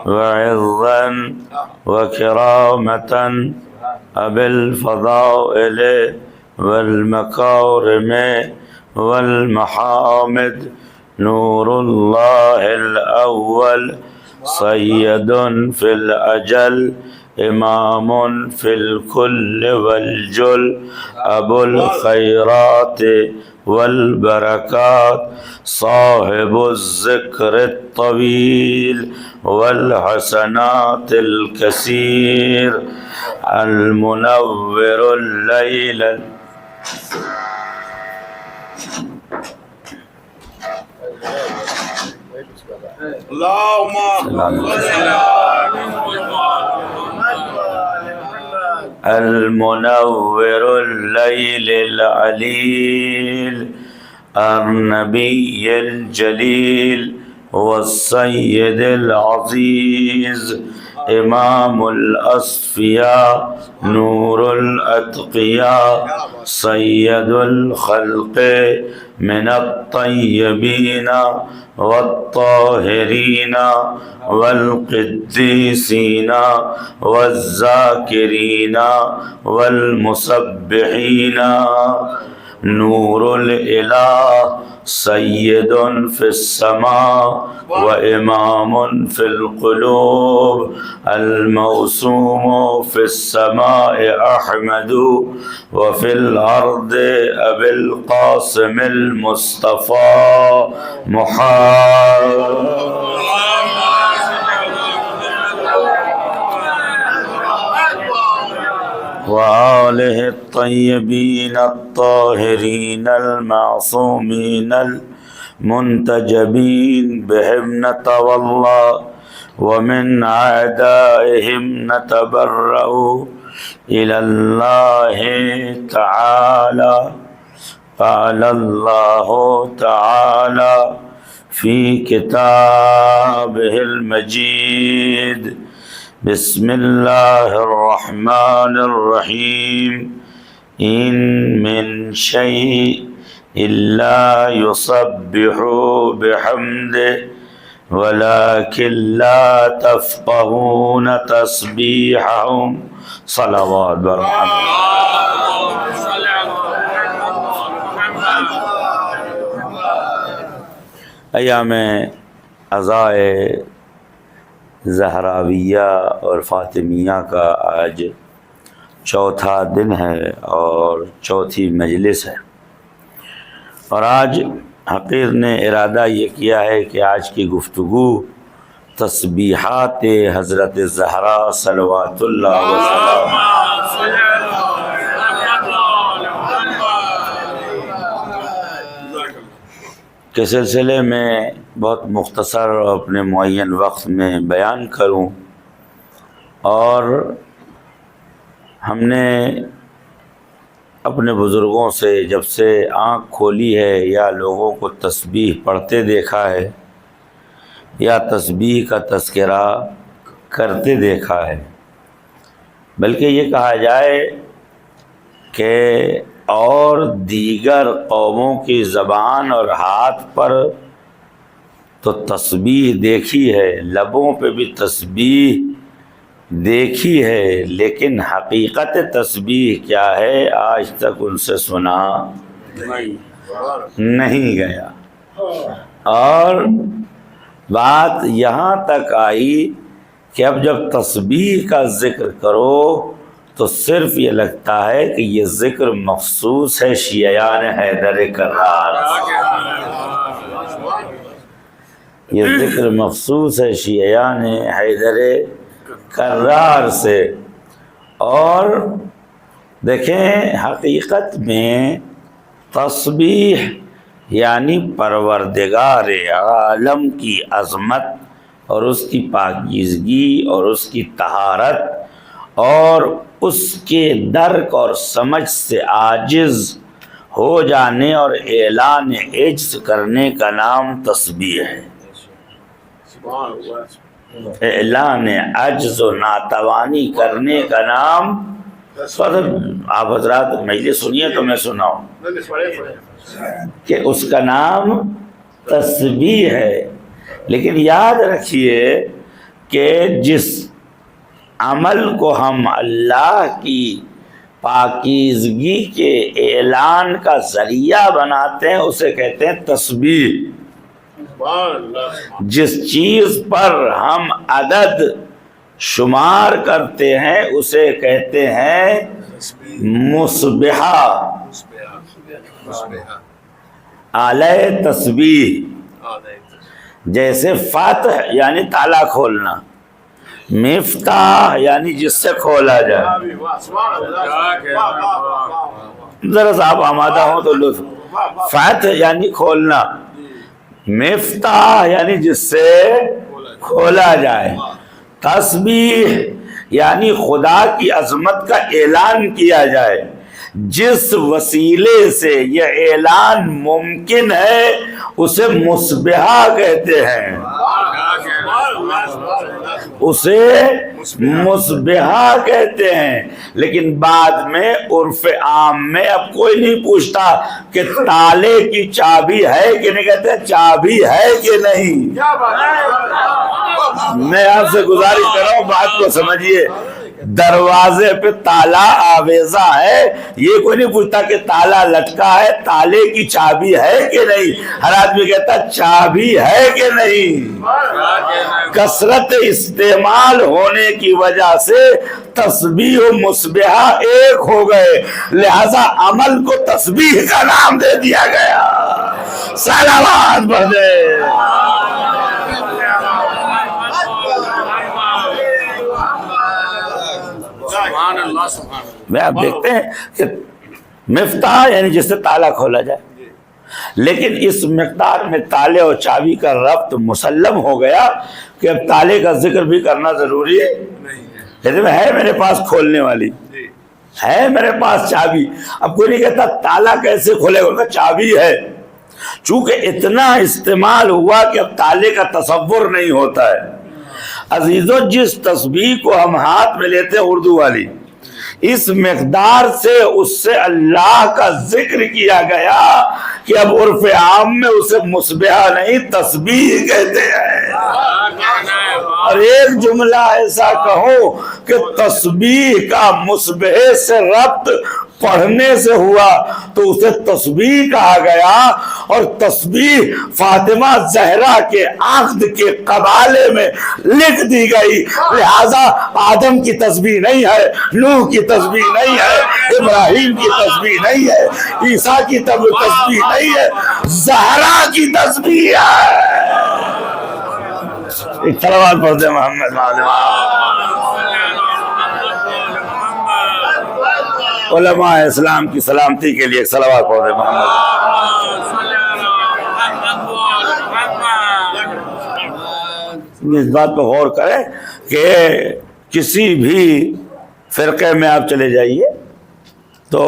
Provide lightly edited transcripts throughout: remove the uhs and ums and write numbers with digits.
وعظا وكرامة بالفضائل والمكارم والمحامد نور الله الأول سيد في الأجل إمام في الكل والجل أبو الخيرات والبركات صاحب الذكر الطويل والحسنات الكثير المنور الليل اللهم المنور الليل العليل النبي الجليل والسيد العزيز إمام الأصفياء نور الأتقياء سيد الخلق من الطيبين والطاهرين والقديسين والذاكرين والمسبحين نور الإله سيد في السماء وإمام في القلوب الموسوم في السماء أحمد وفي الأرض أبي القاسم المصطفى محمد وآله الطيبين الطاهرين المعصومين المنتجبين بهم نتولى ومن أعدائهم نتبرأ إلى الله تعالى. قال الله تعالى في كتابه المجيد بسم الله الرحمن الرحيم إن من شيء إلا يسبح بحمده ولكن لا تفقهون تسبيحهم صلوات برحمة ایام عزائے زہراویہ اور فاطمیہ کا آج چوتھا دن ہے اور چوتھی مجلس ہے، اور آج حقیر نے ارادہ یہ کیا ہے کہ آج کی گفتگو تسبیحات حضرت زہرا صلوات اللہ وسلم کے سلسلے میں بہت مختصر اور اپنے معین وقت میں بیان کروں. اور ہم نے اپنے بزرگوں سے جب سے آنکھ کھولی ہے یا لوگوں کو تسبیح پڑھتے دیکھا ہے یا تسبیح کا تذکرہ کرتے دیکھا ہے، بلکہ یہ کہا جائے کہ اور دیگر قوموں کی زبان اور ہاتھ پر تو تسبیح دیکھی ہے، لبوں پہ بھی تسبیح دیکھی ہے، لیکن حقیقت تسبیح کیا ہے آج تک ان سے سنا نہیں گیا. اور بات یہاں تک آئی کہ اب جب تسبیح کا ذکر کرو تو صرف یہ لگتا ہے کہ یہ ذکر مخصوص ہے شیعیان حیدر کرار، یہ ذکر مخصوص ہے شیعیان حیدر کرار سے. اور دیکھیں حقیقت میں تسبیح یعنی پروردگار عالم کی عظمت اور اس کی پاکیزگی اور اس کی طہارت اور اس کے درک اور سمجھ سے عاجز ہو جانے اور اعلان عجز کرنے کا نام تسبیح ہے. اعلان عجز و ناتوانی کرنے کا نام آپ حضرات مجلس سنیے تو میں سناؤں کہ اس کا نام تسبیح ہے. لیکن یاد رکھیے کہ جس عمل کو ہم اللہ کی پاکیزگی کے اعلان کا ذریعہ بناتے ہیں اسے کہتے ہیں تسبیح. جس چیز پر ہم عدد شمار کرتے ہیں اسے کہتے ہیں مسبحہ، آلہ تسبیح. جیسے فاتح یعنی تالا کھولنا، مفتاح یعنی جس سے کھولا جائے. ذرا سا آپ آمادہ ہوں تو لطف. فاتح یعنی کھولنا، مفتاح یعنی جس سے کھولا جائے. تسبیح یعنی خدا کی عظمت کا اعلان کیا جائے. جس وسیلے سے یہ اعلان ممکن ہے اسے مسبحہ کہتے ہیں، اسے مسبحہ کہتے ہیں. لیکن بعد میں عرف عام میں اب کوئی نہیں پوچھتا کہ تالے کی چابی ہے کہ نہیں، کہتے ہیں چابی ہے کہ نہیں. میں آپ سے گزارش کر رہا ہوں بات کو سمجھیے. دروازے پہ تالا آویزہ ہے، یہ کوئی نہیں پوچھتا کہ تالا لٹکا ہے، تالے کی چابی ہے کہ نہیں. ہر آدمی کہتا چابی ہے کہ نہیں. کثرت استعمال ہونے کی وجہ سے تسبیح و مسبحہ ایک ہو گئے، لہذا عمل کو تسبیح کا نام دے دیا گیا. صلوات پڑھ دے. میں آپ دیکھتے ہیں کہ مفتاح یعنی جس سے تالا کھولا جائے، لیکن اس مقدار میں تالے اور چابی کا ربط مسلم ہو گیا کہ اب تالے کا ذکر بھی کرنا ضروری ہے میرے پاس کھولنے والی، ہے میرے پاس چابی. اب کوئی نہیں کہتا تالا کیسے کھولے گا، چابی ہے. چونکہ اتنا استعمال ہوا کہ اب تالے کا تصور نہیں ہوتا ہے. عزیزو، جس تسبیح کو ہم ہاتھ میں لیتے ہیں اردو والی، اس مقدار سے اس سے اللہ کا ذکر کیا گیا کہ اب عرف عام میں اسے مسبحہ نہیں تسبیح کہتے ہیں. اور ایک جملہ ایسا کہو کہ تسبیح کا مسبحہ سے ربط پڑھنے سے ہوا تو اسے تسبیح کہا گیا. اور تسبیح فاطمہ زہرا کے عقد کے قبالے میں لکھ دی گئی، لہذا آدم کی تسبیح نہیں ہے، نوح کی تسبیح نہیں ہے، ابراہیم کی تسبیح نہیں ہے، عیسیٰ کی تسبیح نہیں ہے، زہرا کی تسبیح ہے. ایک صلوات پڑھ دے محمد علماء اسلام کی سلامتی کے لیے ایک صلوات پڑھ دے محمد. اس بات پہ غور کریں کہ کسی بھی فرقے میں آپ چلے جائیے تو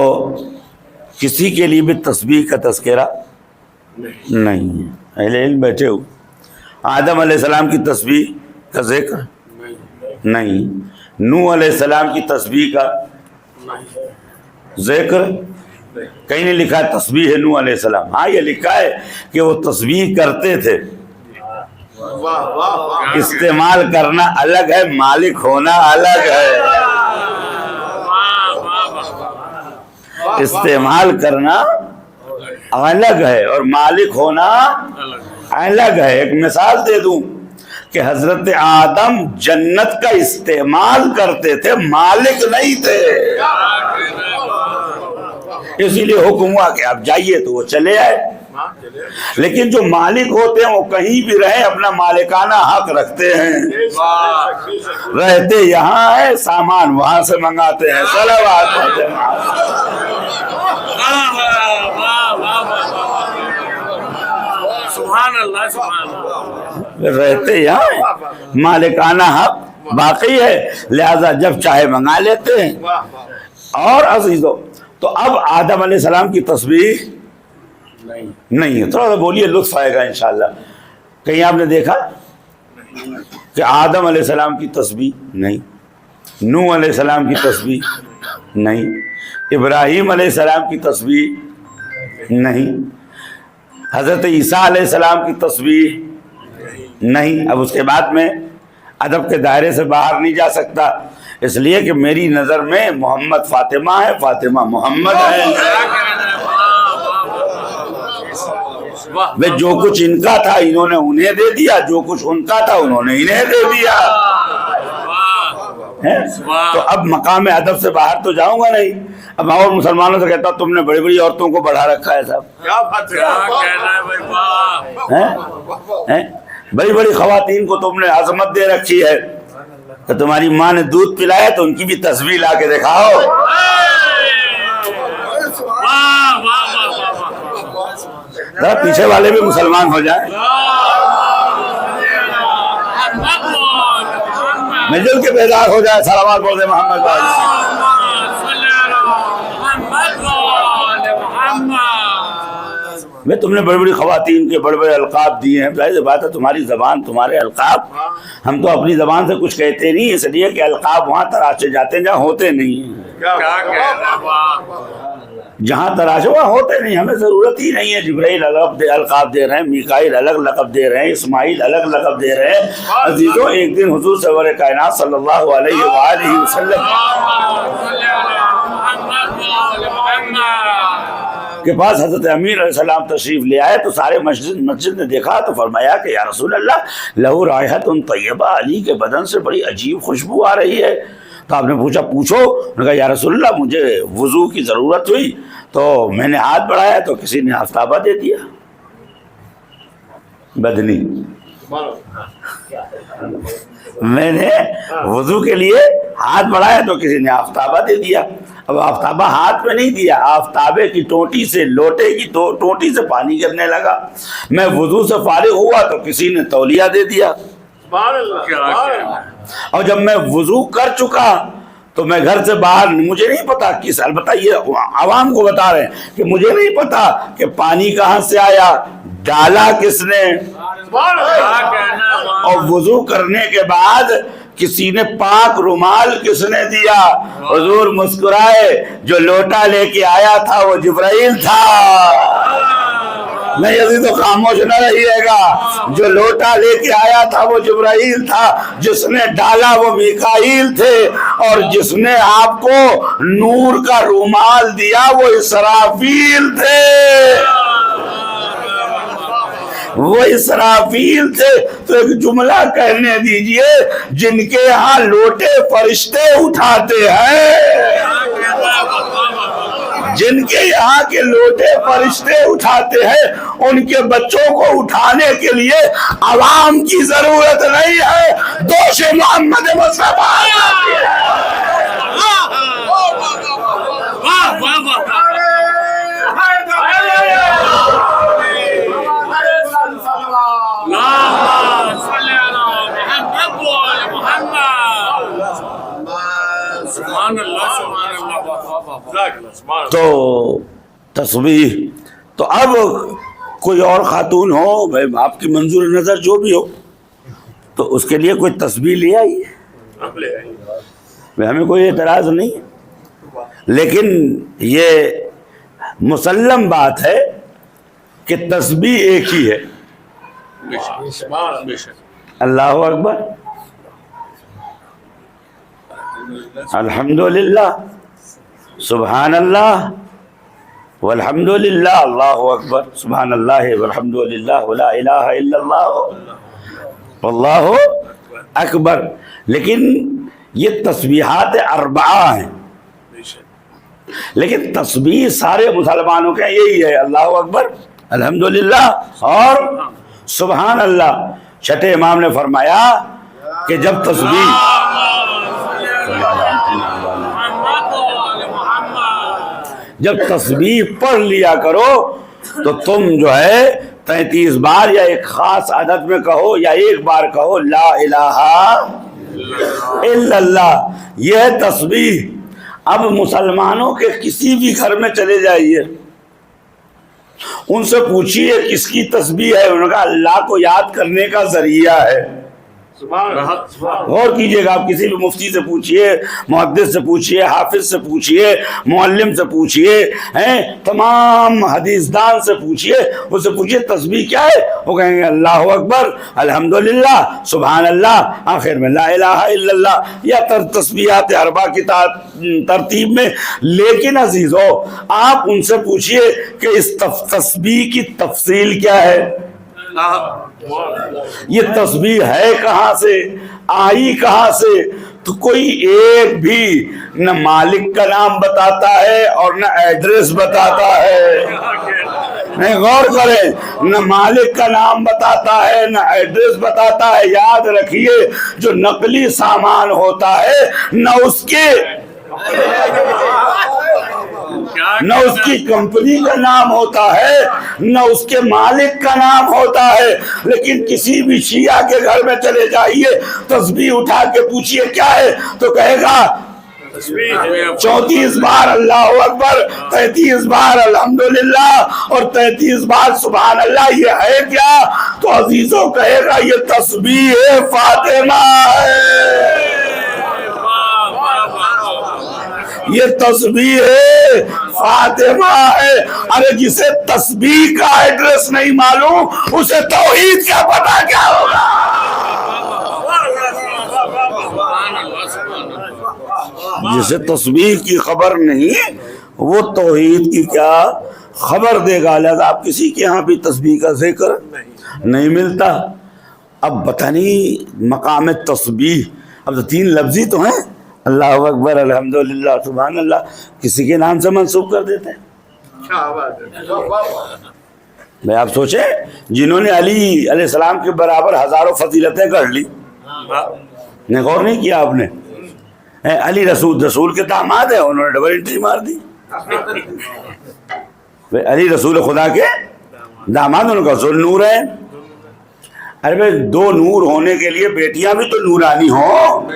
کسی کے لیے بھی تسبیح کا تذکرہ نہیں ہے. اہل علم بیٹھے ہو، آدم علیہ السلام کی تسبیح کا ذکر نہیں، نوح علیہ السلام کی تسبیح کا ذکر کہیں نہیں لکھا ہے تسبیح ہے نوح علیہ السلام. ہاں یہ لکھا ہے کہ وہ تسبیح کرتے تھے. استعمال کرنا الگ ہے، مالک ہونا الگ ہے. استعمال کرنا الگ ہے اور مالک ہونا الگ ہے. ایک مثال دے دوں کہ حضرت آدم جنت کا استعمال کرتے تھے، مالک نہیں تھے. اسی لیے حکم ہوا کہ آپ جائیے تو وہ چلے آئے. لیکن جو مالک ہوتے ہیں وہ کہیں بھی رہیں اپنا مالکانہ حق رکھتے ہیں. رہتے یہاں ہے، سامان وہاں سے منگاتے ہیں. صلوات پڑھتے ہیں. سبحان اللہ سبحان اللہ. رہتے یہاں مالکانہ حق باقی ہے، لہذا جب چاہے منگا لیتے ہیں. اور عزیزو، تو اب آدم علیہ السلام کی تسبیح نہیں ہے. تھوڑا سا بولیے، لطف آئے گا انشاءاللہ. کہیں آپ نے دیکھا کہ آدم علیہ السلام کی تسبیح نہیں، نوح علیہ السلام کی تسبیح نہیں، ابراہیم علیہ السلام کی تسبیح نہیں، حضرت عیسیٰ علیہ السلام کی تسبیح نہیں، اب اس کے بعد میں ادب کے دائرے سے باہر نہیں جا سکتا، اس لیے کہ میری نظر میں محمد فاطمہ ہے، فاطمہ محمد ہے۔ میں جو کچھ ان کا تھا انہوں نے انہیں دے دیا، جو کچھ ان کا تھا انہوں نے انہیں دے دیا۔ تو اب مقام ادب سے باہر تو جاؤں گا نہیں، اب میں اور مسلمانوں سے کہتا ہوں تم نے بڑی بڑی عورتوں کو بڑھا رکھا ہے صاحب، کیا بات ہے، بڑی بڑی خواتین کو تم نے عظمت دے رکھی ہے، تو تمہاری ماں نے دودھ پلایا تو ان کی بھی تصویر لا کے دکھاؤ۔ ذرا پیچھے والے بھی مسلمان ہو جائیں، مل جل کے بیدار ہو جائے، صلوات بول دے محمد بھائی۔ میں تم نے بڑی بڑی خواتین کے بڑے بڑے القاب دیے ہیں، ظاہر سی بات ہے تمہاری زبان تمہارے القاب، ہم تو اپنی زبان سے کچھ کہتے نہیں، اس لیے کہ القاب وہاں تراشے جاتے ہیں جہاں ہوتے نہیں ہیں، جہاں تراشے وہاں ہوتے نہیں، ہمیں ضرورت ہی نہیں ہے۔ جبرائیل الگ القاب دے رہے ہیں، میکائیل الگ لقب دے رہے ہیں، اسماعیل الگ لقب دے رہے ہیں۔ عزیزوں، ایک دن حضور سرور کائنات صلی اللہ علیہ وآلہ وسلم کے پاس حضرت امیر علیہ السلام تشریف لے آئے تو سارے مسجد نے دیکھا تو فرمایا کہ یا رسول اللہ لہو رائحۃ طیبہ، علی کے بدن سے بڑی عجیب خوشبو آ رہی ہے۔ تو آپ نے پوچھا پوچھو، انہوں نے کہا یا رسول اللہ مجھے وضو کی ضرورت ہوئی تو میں نے ہاتھ بڑھایا تو کسی نے آفتابہ دے دیا۔ بدنی، میں نے وضو کے لیے ہاتھ بڑھایا تو کسی نے آفتابہ دے دیا۔ اب آفتابہ ہاتھ میں نہیں دیا، آفتابے کی ٹوٹی سے، لوٹے کی ٹوٹی سے پانی گرنے لگا۔ میں وضو سے فارغ ہوا تو کسی نے تولیہ دے دیا۔ اور جب میں وضو کر چکا تو میں گھر سے باہر، مجھے نہیں پتا کس، البتہ یہ عوام کو بتا رہے ہیں کہ مجھے نہیں پتا کہ پانی کہاں سے آیا، ڈالا کس نے، اور وضو کرنے کے بعد کسی نے پاک رومال کس نے دیا۔ حضور مسکرائے، جو لوٹا لے کے آیا تھا وہ جبرائیل تھا۔ نہیں ابھی تو خاموش نہ رہیے گا، جو لوٹا لے کے آیا تھا وہ جبرائیل تھا، جس نے ڈالا وہ میکائیل تھے، اور جس نے آپ کو نور کا رومال دیا وہ اسرافیل تھے، وہ اسرافیل تھے۔ تو ایک جملہ کہنے دیجئے، جن کے یہاں لوٹے فرشتے اٹھاتے ہیں، جن کے یہاں کے لوٹے فرشتے اٹھاتے ہیں، ان کے بچوں کو اٹھانے کے لیے عوام کی ضرورت نہیں ہے، دوش محمد مصطفیٰ آتی ہے۔ تو تسبیح، تو اب کوئی اور خاتون ہو، بھائی آپ کی منظور نظر جو بھی ہو، تو اس کے لیے کوئی تسبیح لے آئیے، ہمیں کوئی اعتراض نہیں ہے، لیکن یہ مسلم بات ہے کہ تسبیح ایک ہی ہے، اللہ اکبر، الحمدللہ، سبحان اللہ، والحمدللہ، اللہ اکبر، سبحان اللہ والحمدللہ ولا الہ الا اللہ واللہ اکبر۔ لیکن یہ تسبیحات اربعہ ہیں، لیکن تسبیح سارے مسلمانوں کے یہی ہے، اللہ اکبر، الحمدللہ اور سبحان اللہ۔ چھٹے امام نے فرمایا کہ جب تسبیح پڑھ لیا کرو تو تم جو ہے 33 بار یا ایک خاص عدد میں کہو یا ایک بار کہو لا الہ الا اللہ، یہ ہے تسبیح۔ اب مسلمانوں کے کسی بھی گھر میں چلے جائیے، ان سے پوچھیے کس کی تسبیح ہے، انہوں نے کہا اللہ کو یاد کرنے کا ذریعہ ہے۔ غور کیجئے گا، آپ کسی بھی مفتی سے پوچھئے، محدث سے پوچھئے، حافظ سے پوچھئے، معلم سے پوچھئے، تمام حدیث دان سے پوچھئے، اس سے پوچھئے تسبیح کیا ہے، وہ کہیں گے اللہ اکبر، الحمدللہ، سبحان اللہ، آخر میں لا الہ الا اللہ، یا تسبیحات اربع کی ترتیب میں۔ لیکن عزیزو، آپ ان سے پوچھئے کہ اس تسبیح کی تفصیل کیا ہے، یہ تسبیح ہے کہاں سے، آئی کہاں سے، تو کوئی ایک بھی نہ مالک کا نام بتاتا ہے اور نہ ایڈریس بتاتا ہے۔ نہیں، غور کریں، نہ مالک کا نام بتاتا ہے نہ ایڈریس بتاتا ہے۔ یاد رکھیے، جو نقلی سامان ہوتا ہے نہ اس کے نہ اس کی کمپنی کا نام ہوتا ہے نہ اس کے مالک کا نام ہوتا ہے، لیکن کسی بھی شیعہ کے گھر میں چلے جائیے، تسبیح اٹھا کے پوچھئے کیا ہے تو کہے گا 34 بار اللہ اکبر، 33 بار الحمدللہ اور 33 بار سبحان اللہ۔ یہ ہے کیا؟ تو عزیزوں کہے گا یہ تسبیح فاطمہ ہے، یہ تسبیح فاطمہ ہے۔ ارے جسے تسبیح کا ایڈریس نہیں معلوم، اسے توحید کا پتہ کیا ہوگا؟ جسے تسبیح کی خبر نہیں، وہ توحید کی کیا خبر دے گا؟ لہذا آپ کسی کے ہاں بھی تسبیح کا ذکر نہیں ملتا۔ اب پتہ نہیں مقام تسبیح، اب تو 3 لفظی تو ہیں، اللہ اکبر، الحمدللہ، سبحان اللہ، کسی کے نام سے منسوب کر دیتے ہیں۔ میں آپ سوچیں، جنہوں نے علی علیہ السلام کے برابر ہزاروں فضیلتیں کر لی، نے غور نہیں کیا آپ نے؟ علی رسول کے داماد ہیں، انہوں نے ڈبل انٹری مار دی۔ علی رسول خدا کے داماد، انہوں کا ذو نور ہے۔ ارے بھائی، 2 نور ہونے کے لیے بیٹیاں بھی تو نورانی ہوں۔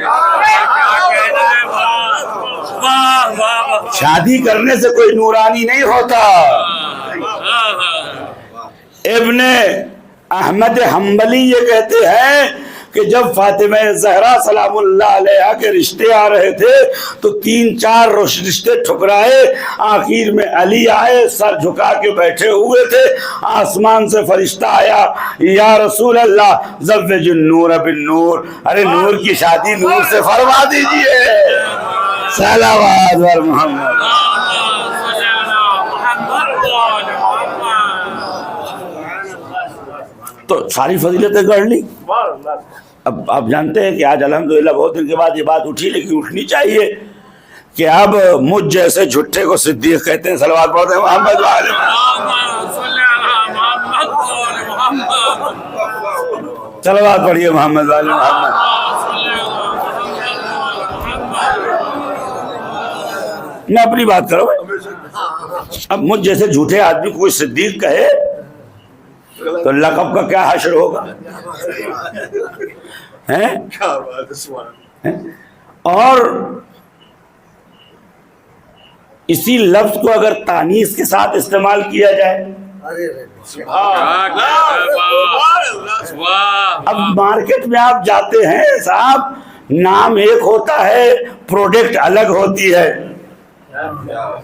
شادی کرنے سے کوئی نورانی نہیں ہوتا۔ ابن احمد حنبلی یہ کہتے ہیں کہ جب فاطمہ زہرا سلام اللہ علیہا کے رشتے آ رہے تھے تو 3-4 رشتے ٹھکرائے، آخر میں علی آئے، سر جھکا کے بیٹھے ہوئے تھے، آسمان سے فرشتہ آیا، یا رسول اللہ زوج النور بالنور، ارے نور کی شادی نور سے فرما دیجئے۔ صلوات بر محمد۔ تو ساری فضیلتیں گڑھ لی۔ اب آپ جانتے ہیں کہ آج الحمدللہ بہت دن کے بعد یہ بات اٹھی، لیکن اٹھنی چاہیے کہ اب مجھ جیسے جھٹے کو صدیق کہتے ہیں۔ صلوات پڑھتے ہیں محمد والے صلوات پڑھیے محمد والے محمد۔ میں اپنی بات کروں، اب مجھ جیسے جھوٹے آدمی کو کوئی صدیق کہے تو لقب کا کیا حشر ہوگا؟ اور اسی لفظ کو اگر تانیث کے ساتھ استعمال کیا جائے، اب مارکیٹ میں آپ جاتے ہیں صاحب، نام ایک ہوتا ہے، پروڈکٹ الگ ہوتی ہے،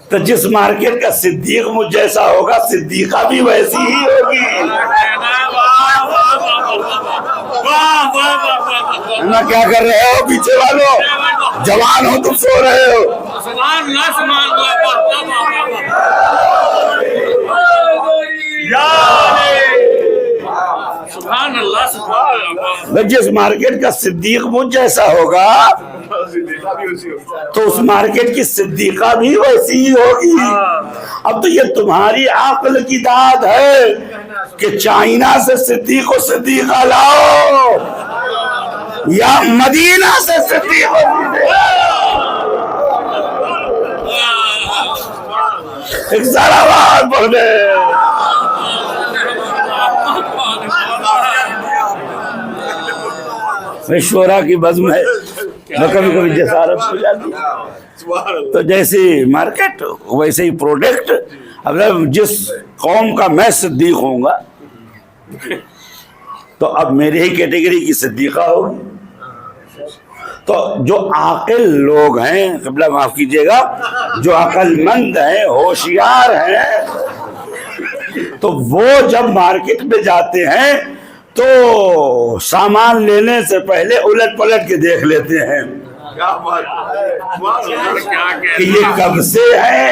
تو جس مارکیٹ کا صدیق مجھ جیسا ہوگا، صدیقہ بھی ویسی ہی ہوگی۔ نہ کیا کر رہے ہو پیچھے والوں؟ جوان ہو تم سو رہے ہو؟ جس مارکیٹ کا صدیق مجھ جیسا ہوگا تو اس مارکیٹ کی صدیقہ بھی ویسی ہی ہوگی۔ اب تو یہ تمہاری عقل کی داد ہے کہ چائنا سے صدیق و صدیقہ لاؤ یا مدینہ سے صدیق و صدیقہ۔ ایک صلوات پڑھ دے۔ شورا کی بزم ہے، کبھی کبھی جسارت ہو جاتی، تو جیسی مارکیٹ ویسے ہی پروڈکٹ۔ اب جس قوم کا میں صدیق ہوں گا تو اب میرے ہی کیٹیگری کی صدیقہ ہوگی۔ تو جو عاقل لوگ ہیں، قبلہ معاف کیجیے گا، جو عقل مند ہیں، ہوشیار ہیں، تو وہ جب مارکیٹ میں جاتے ہیں تو سامان لینے سے پہلے الٹ پلٹ کے دیکھ لیتے ہیں کیا بات ہے، کہ یہ کب سے ہے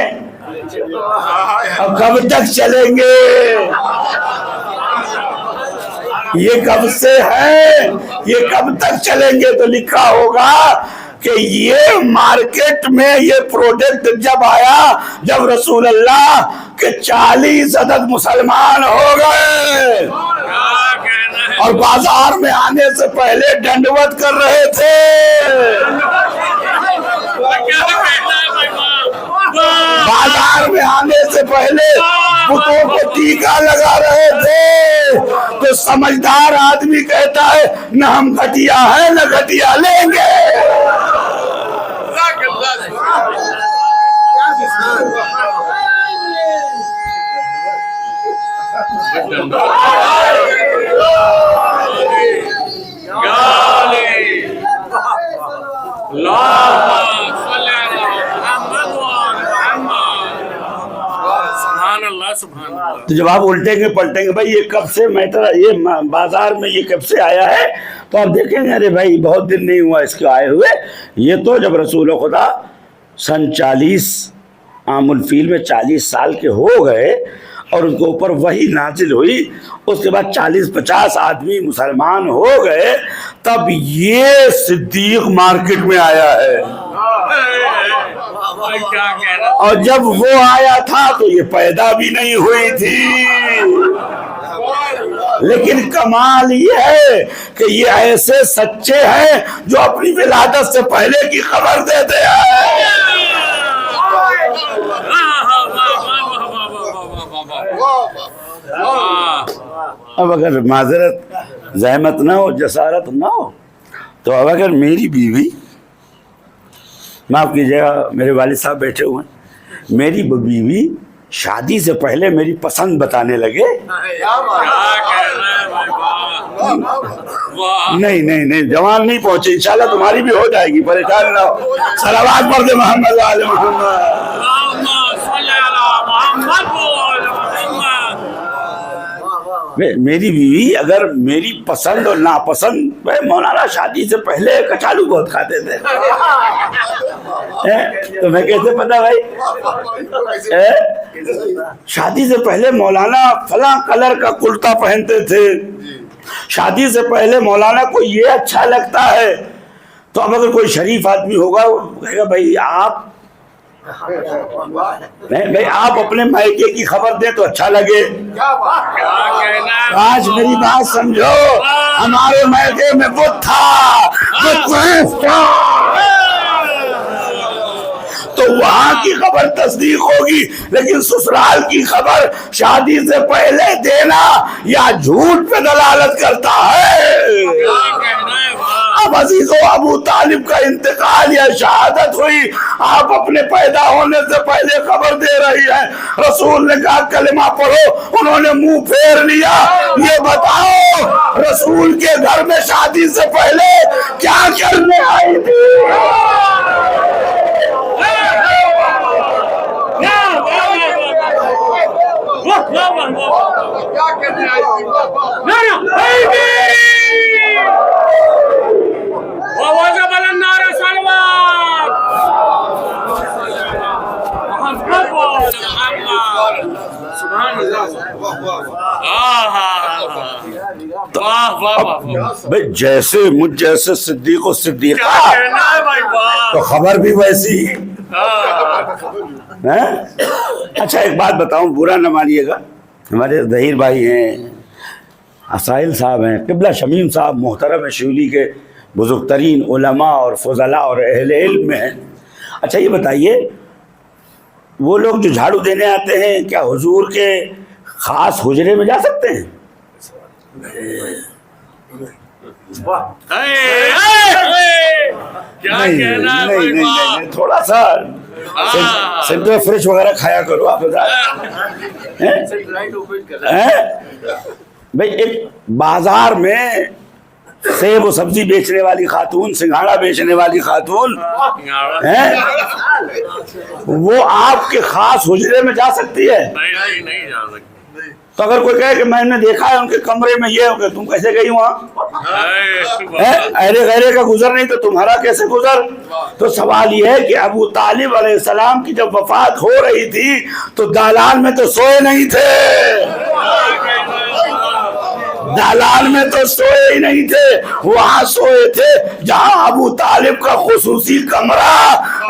اور کب تک چلیں گے، یہ کب سے ہے، یہ کب تک چلیں گے. تو لکھا ہوگا کہ یہ مارکیٹ میں یہ پروڈکٹ جب آیا جب رسول اللہ کے 40 عدد مسلمان ہو گئے اور بازار میں آنے سے پہلے ڈنڈوت کر رہے تھے، بازار میں آنے سے پہلے بتوں کو ٹیکا لگا رہے تھے، تو سمجھدار آدمی کہتا ہے نہ ہم گھٹیا ہیں نہ گھٹیا لیں گے. تو جب آپ الٹیں گے پلٹیں گے بھائی یہ کب سے میٹر، یہ بازار میں یہ کب سے آیا ہے، تو آپ دیکھیں گے ارے بھائی بہت دن نہیں ہوا اس کے آئے ہوئے. یہ تو جب رسول خدا سن 40 عام الفیل میں 40 سال کے ہو گئے اور ان کے اوپر وحی نازل ہوئی، اس کے بعد 40-50 آدمی مسلمان ہو گئے، تب یہ صدیق مارکیٹ میں آیا ہے. اور جب وہ آیا تھا تو یہ پیدا بھی نہیں ہوئی تھی. لیکن کمال یہ ہے کہ یہ ایسے سچے ہیں جو اپنی ولادت سے پہلے کی خبر دیتے ہیں. اب اگر معذرت زحمت نہ ہو، جسارت نہ ہو، تو اب اگر میری بیوی، معاف کیجیے گا میرے والد صاحب بیٹھے ہوئے ہیں، میری بیوی شادی سے پہلے میری پسند بتانے لگے، نہیں نہیں نہیں جوان نہیں پہنچے، انشاءاللہ تمہاری بھی ہو جائے گی، پریشان نہ ہو. صلوات پڑھ دے محمد وآل محمد. میری بیوی اگر میری پسند اور ناپسند، مولانا شادی سے پہلے کچالو بہت کھاتے تھے، تو میں کیسے پتا بھائی، شادی سے پہلے مولانا فلاں کلر کا کرتا پہنتے تھے، شادی سے پہلے مولانا کو یہ اچھا لگتا ہے. تو اب اگر کوئی شریف آدمی ہوگا وہ کہے گا بھائی آپ اپنے مائکے کی خبر دیں تو اچھا لگے. آج میری بات سمجھو، ہمارے مائکے میں بت تھا، تو وہاں کی خبر تصدیق ہوگی، لیکن سسرال کی خبر شادی سے پہلے دینا یا جھوٹ پہ دلالت کرتا ہے. اب عزیزو ابو طالب کا انتقال یا شہادت ہوئی، آپ اپنے پیدا ہونے سے پہلے خبر دے رہی ہیں. رسول نے کہا کلمہ پڑھو، انہوں نے منہ پھیر لیا. یہ بتاؤ رسول کے گھر میں شادی سے پہلے کیا کرنے آئی تھی؟ بھئی جیسے مجھ جیسے صدیق و صدیقہ تو خبر بھی ویسی. اچھا ایک بات بتاؤں، برا نہ مانیے گا، ہمارے ظہیر بھائی ہیں، اسائل صاحب ہیں، قبلہ شمیم صاحب محترم شیولی کے بزرگ ترین علماء اور فضلاء اور اہل علم میں ہیں. اچھا یہ بتائیے وہ لوگ جو جھاڑو دینے آتے ہیں کیا حضور کے خاص حجرے میں جا سکتے ہیں؟ نہیں، تھوڑا سا سینٹر فریش وغیرہ کھایا کرو آپ. بھائی ایک بازار میں سیب و سبزی بیچنے والی خاتون، سنگھاڑا بیچنے والی خاتون ہیں، وہ آپ کے خاص حجرے میں جا سکتی ہے؟ نہیں جا سکتی. تو اگر کوئی کہے کہ میں نے دیکھا ہے ان کے کمرے میں یہ ہوگا، تم کیسے گئی وہاں؟ ارے غیرے کا گزر نہیں تو تمہارا کیسے گزر؟ تو سوال یہ ہے کہ ابو طالب علیہ السلام کی جب وفات ہو رہی تھی تو دالان میں تو سوئے نہیں تھے، دالان میں تو سوئے ہی نہیں تھے، وہاں سوئے تھے جہاں ابو طالب کا خصوصی کمرہ.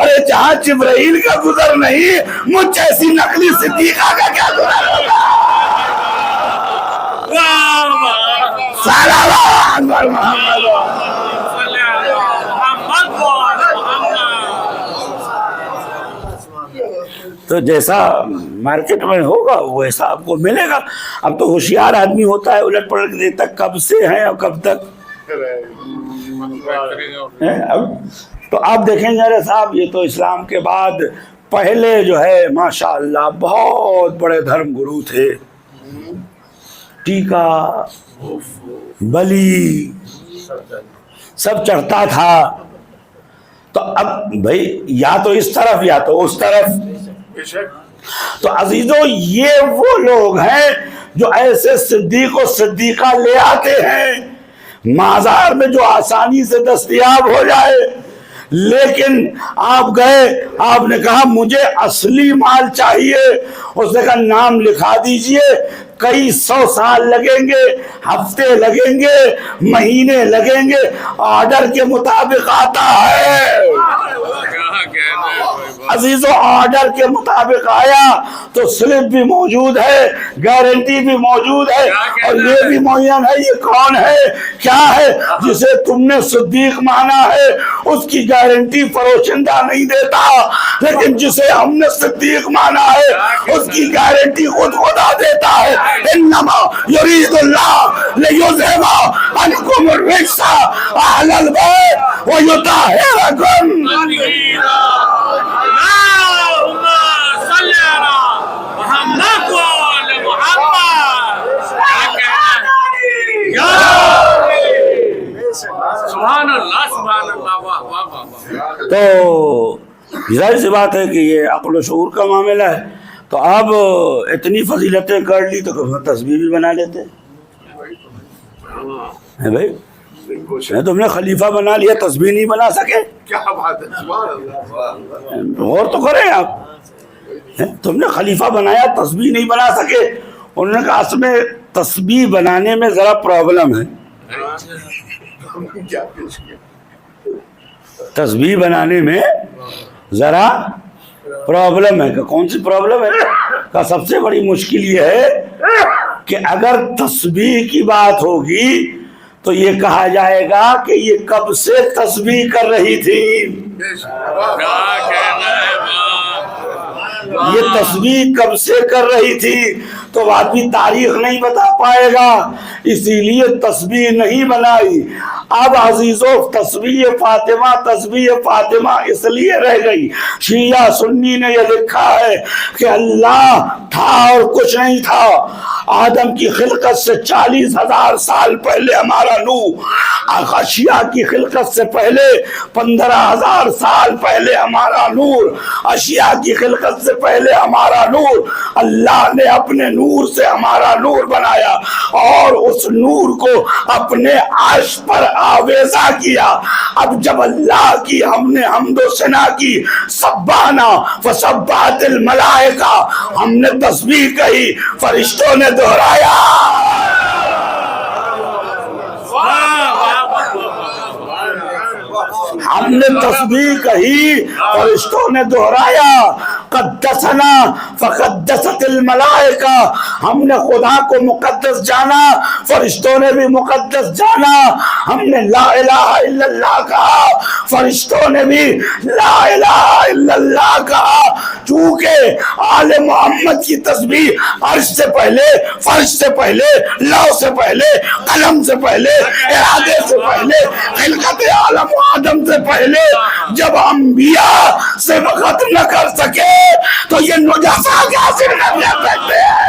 ارے جہاں جبرائیل کا گزر نہیں، مجھ جیسی نقلی صدیقہ کا کیا گزر ہوگا؟ تو جیسا مارکیٹ میں ہوگا ویسا آپ کو ملے گا. اب تو ہوشیار آدمی ہوتا ہے الٹ پلٹ دیتا کب سے ہیں اور کب تک. تو آپ دیکھیں گے ارے صاحب یہ تو اسلام کے بعد پہلے جو ہے ماشاء اللہ بہت بڑے دھرم گرو تھے، ٹیکا بلی سب چڑھتا تھا. تو اب بھائی یا تو اس طرف یا تو اس طرف. تو عزیزو یہ وہ لوگ ہیں جو ایسے صدیق و صدیقہ لے آتے ہیں مازار میں جو آسانی سے دستیاب ہو جائے. لیکن آپ گئے، آپ نے کہا مجھے اصلی مال چاہیے، اس نے کہا نام لکھا دیجئے، کئی 100 سال لگیں گے، ہفتے لگیں گے، مہینے لگیں گے، آرڈر کے مطابق آتا ہے. عزیزو آرڈر کے مطابق آیا تو سلپ بھی موجود ہے، گارنٹی بھی موجود ہے، اور یہ بھی معین ہے یہ کون ہے کیا ہے. جسے تم نے صدیق مانا ہے اس کی گارنٹی فروشندہ نہیں دیتا، لیکن جسے ہم نے صدیق مانا ہے اس کی گارنٹی خود خدا دیتا ہے. انما یرید اللہ لیذھب عنکم الرجس اہل البیت ویطہرکم. تو ظاہر سی بات ہے کہ یہ عقل و شعور کا معاملہ ہے. تو اب اتنی فضیلتیں کر لی تو تسبیح بھی بنا لیتے ہیں بھائی. تم نے خلیفہ بنا لیا تسبیح نہیں بنا سکے؟ کیا بات ہے، غور تو کریں آپ. تم نے خلیفہ بنایا تسبیح نہیں بنا سکے. انہوں نے کہا اس میں تسبیح بنانے میں ذرا پرابلم ہے. تسبیح بنانے میں ذرا پرابلم ہے. کہ کون سی پرابلم ہے؟ کہ سب سے بڑی مشکل یہ ہے کہ اگر تسبیح کی بات ہوگی تو یہ کہا جائے گا کہ یہ کب سے تسبیح کر رہی تھی. یہ تسبیح کب سے کر رہی تھی تو آدمی تاریخ نہیں بتا پائے گا، اسی لیے تسبیح نہیں بنائی. اب عزیزو تسبیح فاطمہ اس لیے رہ گئی. شیعہ سنی نے یہ لکھا ہے کہ اللہ تھا اور کچھ نہیں تھا. آدم کی خلقت سے 40,000 سال پہلے ہمارا نور، اشیاء کی خلقت سے پہلے 15,000 سال پہلے ہمارا نور، اشیاء کی خلقت سے پہلے ہمارا نور. اللہ نے اپنے نور سے ہمارا نور بنایا اور اس نور کو اپنے عرش پر آویزہ کیا. اب جب اللہ کی ہم نے حمد و ثنا کی، سبحانہ فسبحت الملائکہ، ہم نے تسبیح کہی، فرشتوں نے دہرایا. ہم نے تسبیح کہی، فرشتوں نے دہرایا. قدسنا فقدست الملائکہ، ہم نے خدا کو مقدس جانا، فرشتوں نے بھی مقدس جانا. ہم نے لا الہ الا اللہ کہا، فرشتوں نے بھی لا الہ الا اللہ کہا. چونکہ آل محمد کی تسبیح عرش سے پہلے، فرش سے پہلے، لو سے پہلے، قلم سے پہلے، ارادے سے پہلے، خلقت عالم آدم سے پہلے، جب انبیاء سے وقت نہ کر سکے تو یہ نجاسہ کیسے کر سکتے ہیں؟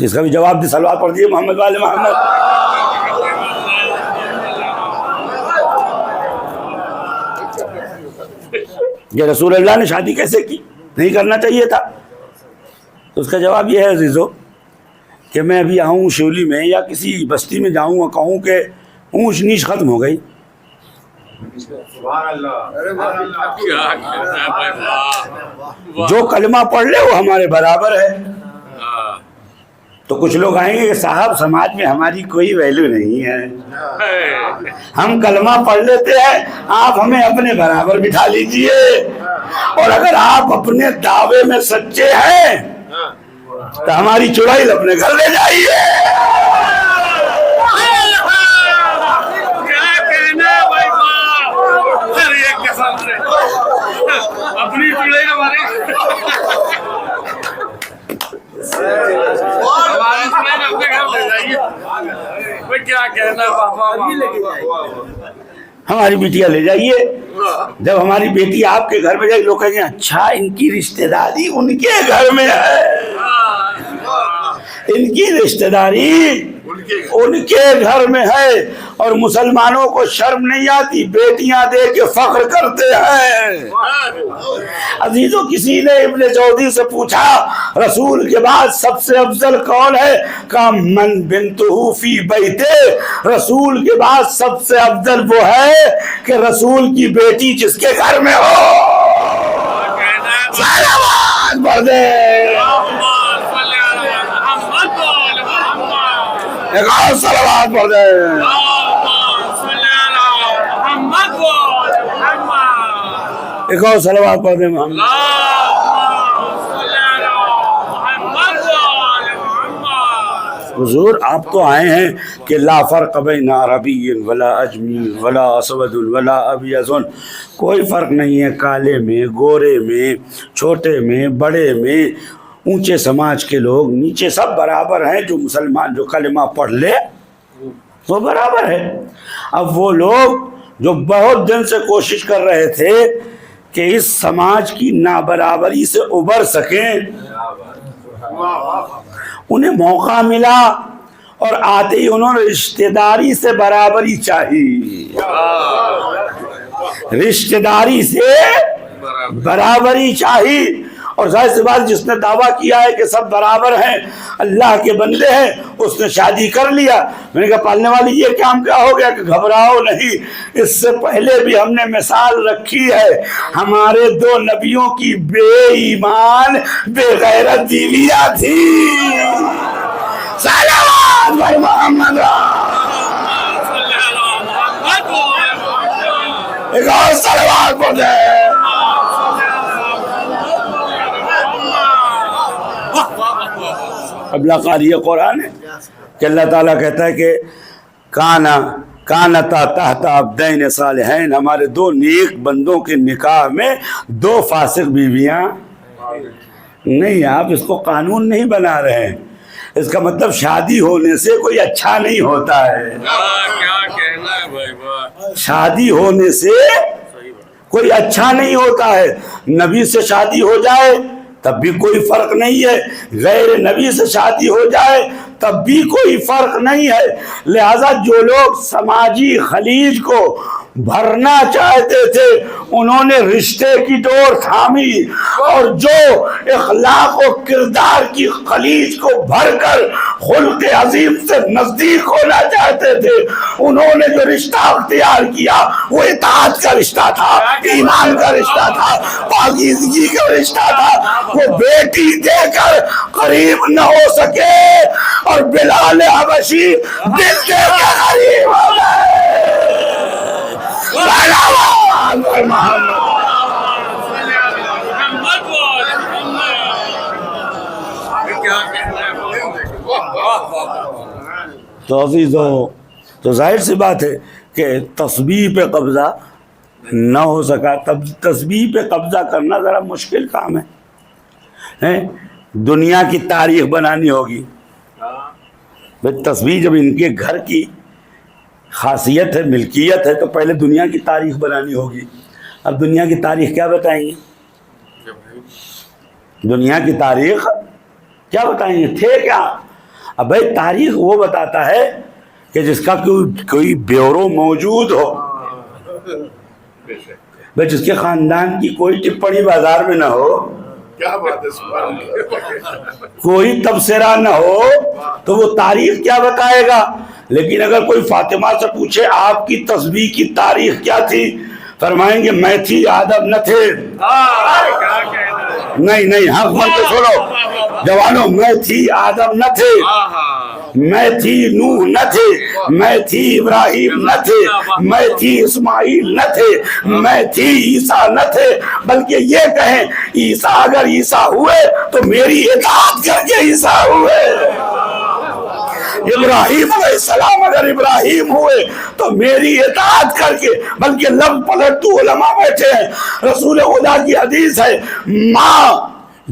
اس کا بھی جواب دی، صلوات پڑھ دیے محمد والے محمد۔ کہ رسول اللہ نے شادی کیسے کی، نہیں کرنا چاہیے تھا؟ تو اس کا جواب یہ ہے عزیزو کہ میں ابھی آؤں شولی میں یا کسی بستی میں جاؤں اور کہوں کہ اونچ نیچ ختم ہو گئی، سبحان اللہ، کیا کہنا ہے بھائی، واہ جو کلمہ پڑھ لے وہ ہمارے برابر ہے۔ واہ، تو کچھ لوگ آئیں گے کہ صاحب سماج میں ہماری کوئی ویلیو نہیں ہے، ہم کلمہ پڑھ لیتے ہیں، آپ ہمیں اپنے برابر بٹھا لیجئے، اور اگر آپ اپنے دعوے میں سچے ہیں تو ہماری چڑائل اپنے گھر لے جائیے۔ کیا کہنا ہے بھائی، واہ، ہر ایک قسم سے اپنی چڑے ہماری چڑے اپنے گھر لے جائیے، بھائی کیا کہنا ہے، واہ، ہماری بیٹیاں لے جائیے۔ جب ہماری بیٹی آپ کے گھر میں جائے لوگ کہیں گے اچھا ان کی رشتہ داری ان کے گھر میں ہے، ان کی رشتہ داری ان کے گھر میں ہے، اور مسلمانوں کو شرم نہیں آتی، بیٹیاں دے کے فخر کرتے ہیں۔ عزیزو کسی نے ابن جوزی سے پوچھا رسول کے بعد سب سے افضل کون ہے؟ کہا من بنتہ فی بیتے، رسول کے بعد سب سے افضل وہ ہے کہ رسول کی بیٹی جس کے گھر میں ہو۔ صلوات پڑھ دے، ایک اور صلوات پڑھ دے۔ ایک اور صلوات پڑھ دے محمد۔ حضور آپ تو آئے ہیں کہ لا فرق بین عربی ولا اجمی ولا اسود ولا ابیض، کوئی فرق نہیں ہے کالے میں، گورے میں، چھوٹے میں، بڑے میں، اونچے سماج کے لوگ، نیچے، سب برابر ہیں۔ جو مسلمان جو کلمہ پڑھ لے وہ برابر ہے۔ اب وہ لوگ جو بہت دن سے کوشش کر رہے تھے کہ اس سماج کی نابرابری سے ابھر سکیں، انہیں موقع ملا اور آتے ہی انہوں نے رشتہ داری سے برابری چاہی، رشتہ داری سے برابری چاہی۔ اور ظاہر سی بات جس نے دعویٰ کیا ہے کہ سب برابر ہیں، اللہ کے بندے ہیں، اس نے شادی کر لیا۔ میں نے کہا پالنے والی یہ کام کیا ہو گیا کہ گھبراؤ نہیں، اس سے پہلے بھی ہم نے مثال رکھی ہے، ہمارے دو نبیوں کی بے ایمان بے غیرت بیویاں تھیں۔ صلوات بھائی محمد، ایک اور صلوات پڑھ دے۔ ابلا قاری قرآن ہے کہ اللہ تعالیٰ کہتا ہے کہ کانتا تحت عبدین صالحین، ہمارے دو نیک بندوں کے نکاح میں دو فاسق بیویاں نہیں۔ آپ اس کو قانون نہیں بنا رہے ہیں، اس کا مطلب شادی ہونے سے کوئی اچھا نہیں ہوتا ہے، کیا کہنا ہے بھائی، واہ، شادی ہونے سے کوئی اچھا نہیں ہوتا ہے۔ نبی سے شادی ہو جائے تب بھی کوئی فرق نہیں ہے، غیر نبی سے شادی ہو جائے تب بھی کوئی فرق نہیں ہے۔ لہذا جو لوگ سماجی خلیج کو بھرنا چاہتے تھے انہوں نے رشتے کی ڈور تھامی، اور جو اخلاق و کردار کی خلیج کو بھر کر خلق عظیم سے نزدیک ہونا چاہتے تھے انہوں نے جو رشتہ اختیار کیا وہ اطاعت کا رشتہ تھا، ایمان کا رشتہ تھا، پاکیزگی کا رشتہ تھا۔ وہ بیٹی دے کر قریب نہ ہو سکے اور بلال حبشی دل دے کے قریب ہو گئے۔ تو عزیزو تو ظاہر سی بات ہے کہ تسبیح پہ قبضہ نہ ہو سکا، تب تسبیح پہ قبضہ کرنا ذرا مشکل کام ہے۔ دنیا کی تاریخ بنانی ہوگی، تسبیح جب ان کے گھر کی خاصیت ہے، ملکیت ہے، تو پہلے دنیا کی تاریخ بنانی ہوگی۔ اب دنیا کی تاریخ کیا بتائیں گے؟ دنیا کی تاریخ کیا بتائیں گے؟ تھے کیا؟ اب بھائی تاریخ وہ بتاتا ہے کہ جس کا کوئی بیورو موجود ہو، بھائی جس کے خاندان کی کوئی ٹپڑی بازار میں نہ ہو، کیا بات ہے، سبحان اللہ، کوئی تبصرہ نہ ہو، تو وہ تاریخ کیا بتائے گا؟ لیکن اگر کوئی فاطمہ سے پوچھے آپ کی تسبیح کی تاریخ کیا تھی، فرمائیں گے میں تھی آدم نہ تھے۔ کیا کہنا ہے، نہیں حق من کو چھوڑو جوانوں، میں تھی آدم نہ تھے، میں تھی نوح نہ تھے، میں تھی ابراہیم نہ تھے، میں تھی اسماعیل نہ تھے، میں تھی عیسیٰ نہ تھے، بلکہ یہ کہیں عیسیٰ اگر عیسیٰ ہوئے تو میری اطاعت کر کے عیسیٰ ہوئے، ابراہیم علیہ السلام اگر ابراہیم ہوئے تو میری اطاعت کر کے، بلکہ لفظ پلٹو علماء بیٹھے ہیں، رسول خدا کی حدیث ہے ما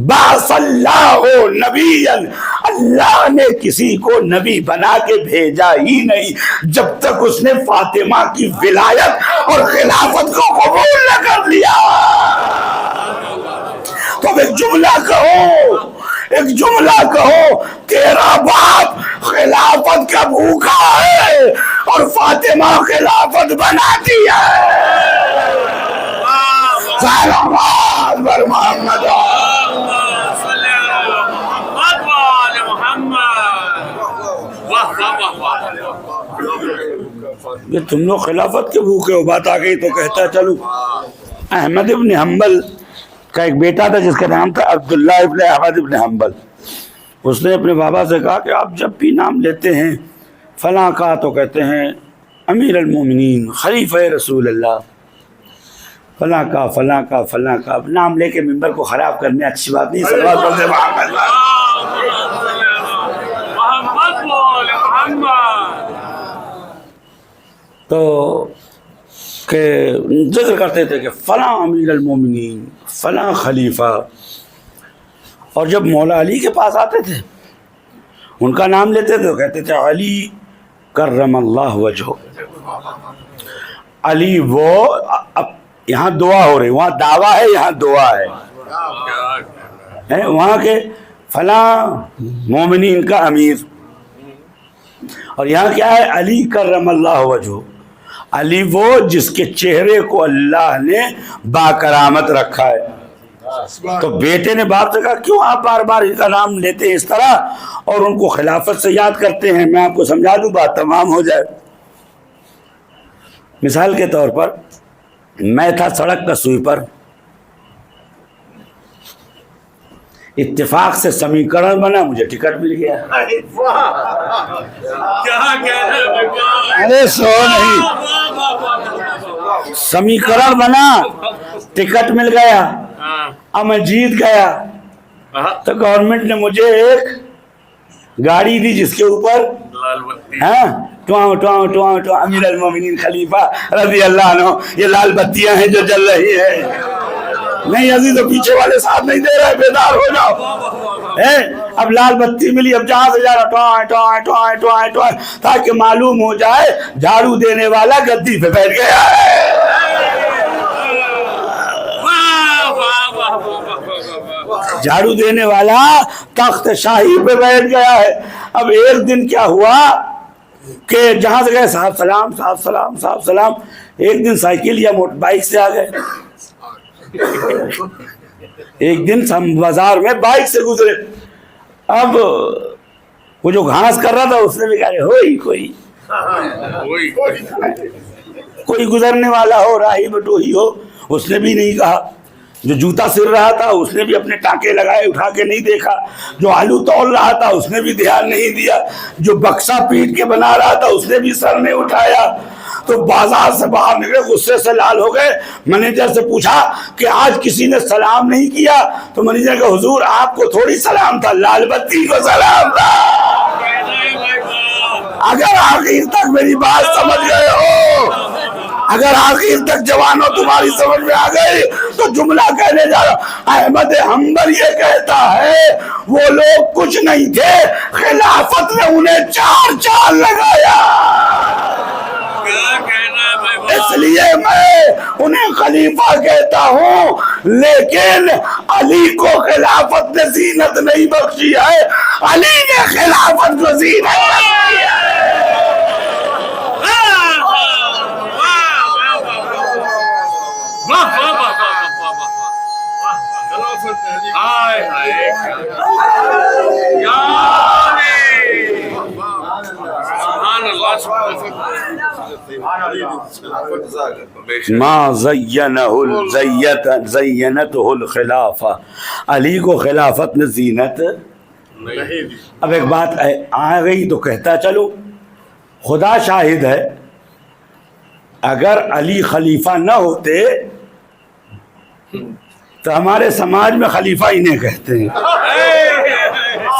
بعث اللہ نبیا، اللہ نے کسی کو نبی بنا کے بھیجا ہی نہیں جب تک اس نے فاطمہ کی ولایت اور خلافت کو قبول نہ کر لیا۔ تو ایک جملہ کہو تیرا باپ خلافت کا بھوکا ہے اور فاطمہ خلافت بناتی ہے۔ سلام بر محمد، یہ تم لوگ خلافت کے بھوکے ہو، بات آ گئی تو کہتا چلو احمد ابن حنبل کا ایک بیٹا تھا جس کا نام تھا عبداللہ ابن احمد ابن حنبل، اس نے اپنے بابا سے کہا کہ آپ جب بھی نام لیتے ہیں فلاں کا تو کہتے ہیں امیر المومنین خلیفہ رسول اللہ، فلاں کا فلاں کا فلاں کا، نام لے کے ممبر کو خراب کرنے اچھی بات نہیں، صلوات پڑھتے محمد۔ تو کہ ذکر کرتے تھے کہ فلاں امیر المومنین فلاں خلیفہ، اور جب مولا علی کے پاس آتے تھے ان کا نام لیتے تھے تو کہتے تھے علی کرم اللہ وجہہ، علی وہ، اب یہاں دعا ہو رہی، وہاں دعویٰ ہے یہاں دعا ہے، وہاں کے فلاں مومنین کا امیر، اور یہاں کیا ہے علی کرم اللہ وجہہ، علی وہ جس کے چہرے کو اللہ نے باکرامت رکھا ہے۔ تو بیٹے نے باپ سے کہا کیوں آپ بار بار ان کا نام لیتے ہیں اس طرح اور ان کو خلافت سے یاد کرتے ہیں؟ میں آپ کو سمجھا دوں بات تمام ہو جائے۔ مثال کے طور پر میں تھا سڑک کا سویپر، اتفاق سے سمیکرن بنا، مجھے ٹکٹ مل گیا۔ ارے سو نہیں، سمیکرن بنا، ٹکٹ مل گیا، اب میں جیت گیا تو گورنمنٹ نے مجھے ایک گاڑی دی جس کے اوپر امیر المومنین خلیفہ رضی اللہ عنہ، یہ لال بتیاں ہیں جو جل رہی ہیں۔ نہیں عزیز، پیچھے والے ساتھ نہیں دے رہے، بیدار ہو جاؤ۔ اب لال بتی ملی، اب جہاں سے جا رہا تاکہ معلوم ہو جائے جھاڑو دینے والا گدی پہ بیٹھ گیا ہے۔ جھاڑو دینے والا تخت شاہی پہ بیٹھ گیا ہے۔ اب ایک دن کیا ہوا کہ جہاں سے گئے صاحب سلام صاحب سلام صاحب سلام، ایک دن سائیکل یا موٹر بائک سے آ گئے، ایک دن ہم بازار میں بائک سے گزرے، اب وہ جو گھاس کر رہا تھا اس نے بھی کہا کوئی گزرنے والا ہو، راہی بٹوہی ہو، اس نے بھی نہیں کہا، جو جوتا سر رہا تھا اس نے بھی اپنے ٹانکے لگائے، اٹھا کے نہیں دیکھا، جو آلو تول رہا تھا اس نے بھی دھیان نہیں دیا، جو بکسا پیٹ کے بنا رہا تھا اس نے بھی سر نہیں اٹھایا۔ تو بازار سے باہر نکلے، غصے سے لال ہو گئے، مینیجر سے پوچھا کہ آج کسی نے سلام نہیں کیا؟ تو مینیجر کہ حضور آپ کو تھوڑی سلام تھا، لال بتی کو سلام تھا۔ اگر آخر تک میری بات سمجھ گئے ہو، اگر آخر تک جوانوں تمہاری سمجھ میں آ گئی تو جملہ کہنے جا رہا، احمد حنبل یہ کہتا ہے وہ لوگ کچھ نہیں تھے، خلافت نے انہیں چار چار لگایا۔ اس لیے میں انہیں خلیفہ کہتا ہوں، لیکن علی کو خلافت نے زینت نہیں بخشی ہے، علی نے خلافت کو زینت بخشی ہے۔ ما زینتہ الخلافہ، علی کو خلافت نے زینت۔ اب ایک بات آ گئی تو کہتا چلو، خدا شاہد ہے اگر علی خلیفہ نہ ہوتے تو ہمارے سماج میں خلیفہ انہیں کہتے ہیں۔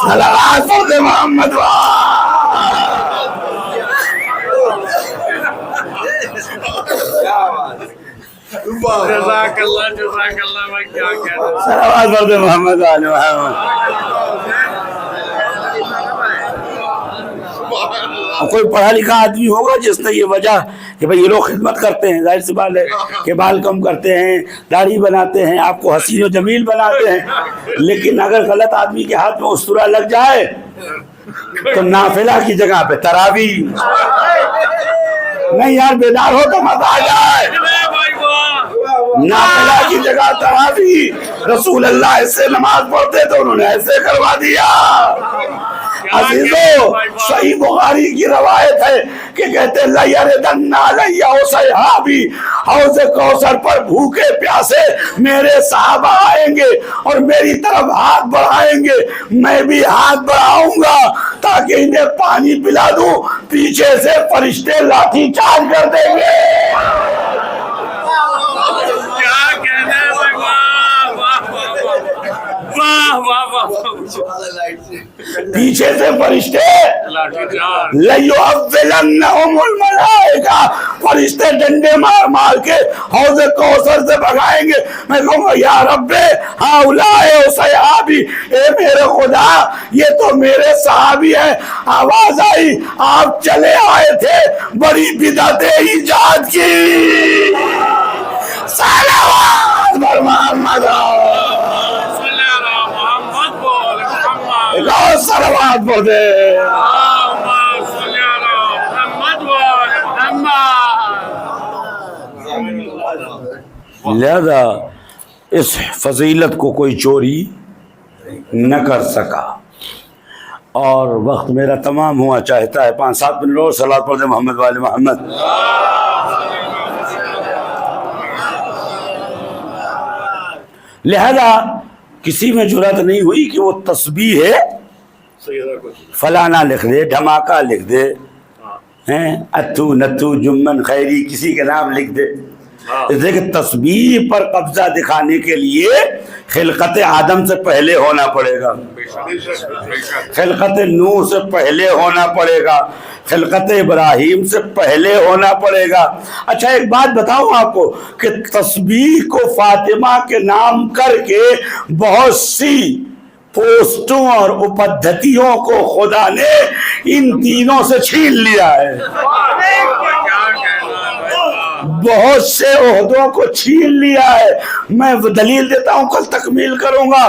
صلوات پڑھتے محمد جزاک اللہ بھائی، کیا کہہ رہے ہیں؟ صلوات پڑھتے محمد آل محمد۔ کوئی پڑھا لکھا آدمی ہوگا جس نے یہ وجہ کہ بھئی یہ لوگ خدمت کرتے ہیں، ظاہر سی بات ہے کہ بال کم کرتے ہیں، داڑھی بناتے ہیں، آپ کو حسین و جمیل بناتے ہیں، لیکن اگر غلط آدمی کے ہاتھ میں اسطورہ لگ جائے تو نافلہ کی جگہ پہ تراویح۔ نہیں یار، بیدار ہو تو مت آ جائے، نافلہ کی جگہ تراویح۔ رسول اللہ ایسے نماز پڑھتے تو انہوں نے ایسے کروا دیا۔ عزیزو، صحیح بخاری کی روایت ہے کہ کہتے لَيَرِدَنَّ عَلَيَّ صحابی، حوض کوثر پر بھوکے پیاسے میرے صحابہ آئیں گے اور میری طرف ہاتھ بڑھائیں گے، میں بھی ہاتھ بڑھاؤں گا تاکہ انہیں پانی پلا دوں، پیچھے سے فرشتے لاٹھی چارج کر دیں گے۔ کیا کہنا ہے بھائی، واہ واہ واہ واہ واہ واہ، پیچھے سے فرشتے لَيُعَوِّلَنَّهُمُ الْمَلَائِكَةُ، فرشتے ڈنڈے مار مار کے حوض کوثر سے بھگائیں گے۔ میں کہوں گا یا رب ہؤلاء صحابی، اے میرے خدا یہ تو میرے صحابی ہیں۔ آواز آئی، آپ چلے آئے تھے بڑی بدعت ایجاد کی۔ صلوات بر محمد، صلوات پڑھ دے۔ لہذا اس فضیلت کو کوئی چوری نہ کر سکا۔ اور وقت میرا تمام ہوا چاہتا ہے، 5-7 منٹ اور صلوات پڑھ دے محمد والے محمد۔ لہذا کسی میں جرات نہیں ہوئی کہ وہ تسبیح ہے فلانا لکھ دے، دھماکہ لکھ دے، اتو نتو جمن خیری کسی کا نام لکھ دے۔ اس لیے کہ تسبیح پر قبضہ دکھانے کے لیے خلقت آدم سے پہلے ہونا پڑے گا، خلقت نوح سے پہلے ہونا پڑے گا، خلقت ابراہیم سے پہلے ہونا پڑے گا۔ اچھا ایک بات بتاؤں آپ کو کہ تسبیح کو فاطمہ کے نام کر کے بہت سی پوسٹوں اور اپدھتیوں کو خدا نے ان تینوں سے چھین لیا ہے، بہت سے عہدوں کو چھین لیا ہے۔ میں دلیل دیتا ہوں، کل تکمیل کروں گا۔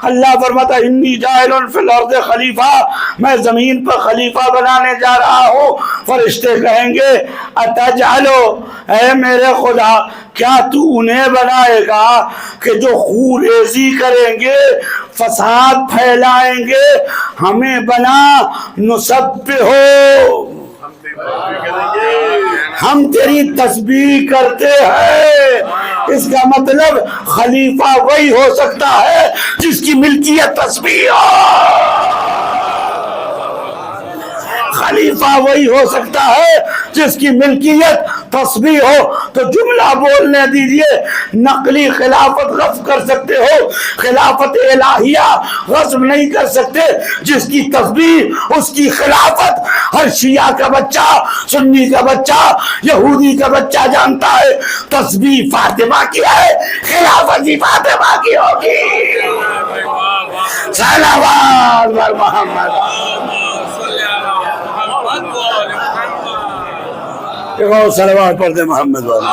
اللہ فرماتا انی جاعل فی الارض خلیفہ، میں زمین پر خلیفہ بنانے جا رہا ہوں۔ فرشتے کہیں گے اتجعلو، اے میرے خدا کیا تو انہیں بنائے گا کہ جو خون ریزی کریں گے، فساد پھیلائیں گے؟ ہمیں بنا نسبحو، ہم تیری تسبیح کرتے ہیں۔ اس کا مطلب خلیفہ وہی ہو سکتا ہے جس کی ملکیت تسبیح ہو، خلیفہ وہی ہو سکتا ہے جس کی ملکیت تسبیح ہو۔ تو جملہ بولنے دیجئے، نقلی خلافت غصب کر سکتے ہو، خلافت الہیہ غصب نہیں کر سکتے۔ جس کی تسبیح اس کی خلافت ہر شیعہ کا بچہ، سنی کا بچہ، یہودی کا بچہ جانتا ہے۔ تسبیح فاطمہ کی ہے، خلافت بھی فاطمہ کی ہوگی۔ صلوات بر محمد، صلوات پڑھ دے محمد والا۔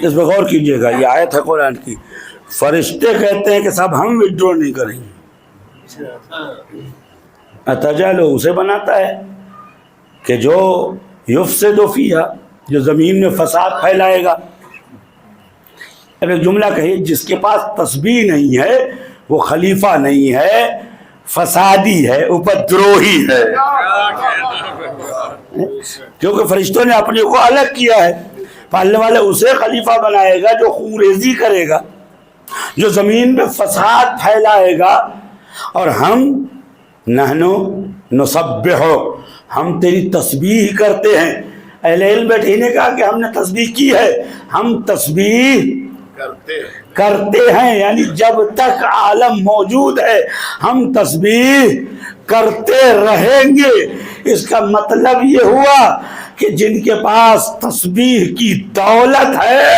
اس پہ غور کیجیے گا، یہ آیت ہے قرآن کی. فرشتے کہتے ہیں کہ صاحب ہم وڈرو نہیں کریں گے. اتجعلہ اسے بناتا ہے کہ جو یفسد فیہا، جو زمین میں فساد پھیلائے گا. اب ایک جملہ کہیے، جس کے پاس تسبیح نہیں ہے وہ خلیفہ نہیں ہے، فسادی ہے، اپدروہی ہے. کیونکہ فرشتوں نے اپنے کو الگ کیا ہے. پالنے والے اسے خلیفہ بنائے گا جو خونریزی کرے گا، جو زمین میں فساد پھیلائے گا. اور ہم نحنو نسبح، ہم تیری تسبیح کرتے ہیں. اہل علم بیٹھے نے کہا کہ ہم نے تسبیح کی ہے، ہم تسبیح کرتے ہیں، یعنی جب تک عالم موجود ہے ہم تسبیح کرتے رہیں گے. اس کا مطلب یہ ہوا کہ جن کے پاس تسبیح کی دولت ہے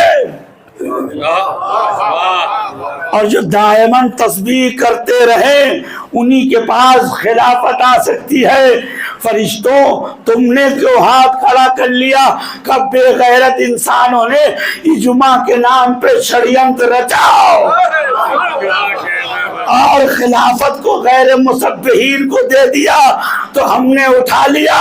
اور جو دائماً تسبیح کرتے رہیں انہی کے پاس خلافت آ سکتی ہے. فرشتوں تم نے کیوں ہاتھ کھڑا کر لیا؟ کب بے غیرت انسانوں نے اجماع کے نام پہ شریعت رچاؤ اور خلافت کو غیر مسبحین کو دے دیا تو ہم نے اٹھا لیا.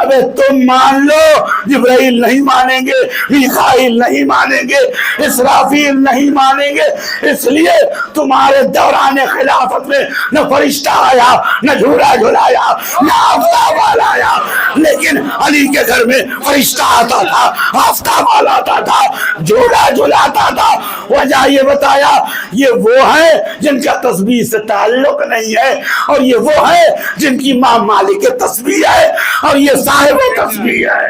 ابے تم مان لو، جبرائیل نہیں مانیں گے، میکائیل نہیں مانیں گے، اسرافیل نہیں مانیں گے. اس لیے تمہارے دوران خلافت میں نہ فرشتہ آیا، نہ جھولا جھلایا، نہ آفتاب والا آیا. لیکن علی کے گھر میں فرشتہ آتا تھا، آفتاب والا آتا تھا، جھولا جھلاتا تھا. وجہ یہ بتایا یہ وہ ہیں جن کا تسبیح سے تعلق نہیں ہے، اور یہ وہ ہیں جن کی ماں مالک تسبیح ہے، اور یہ صاحب تسبیح ہے.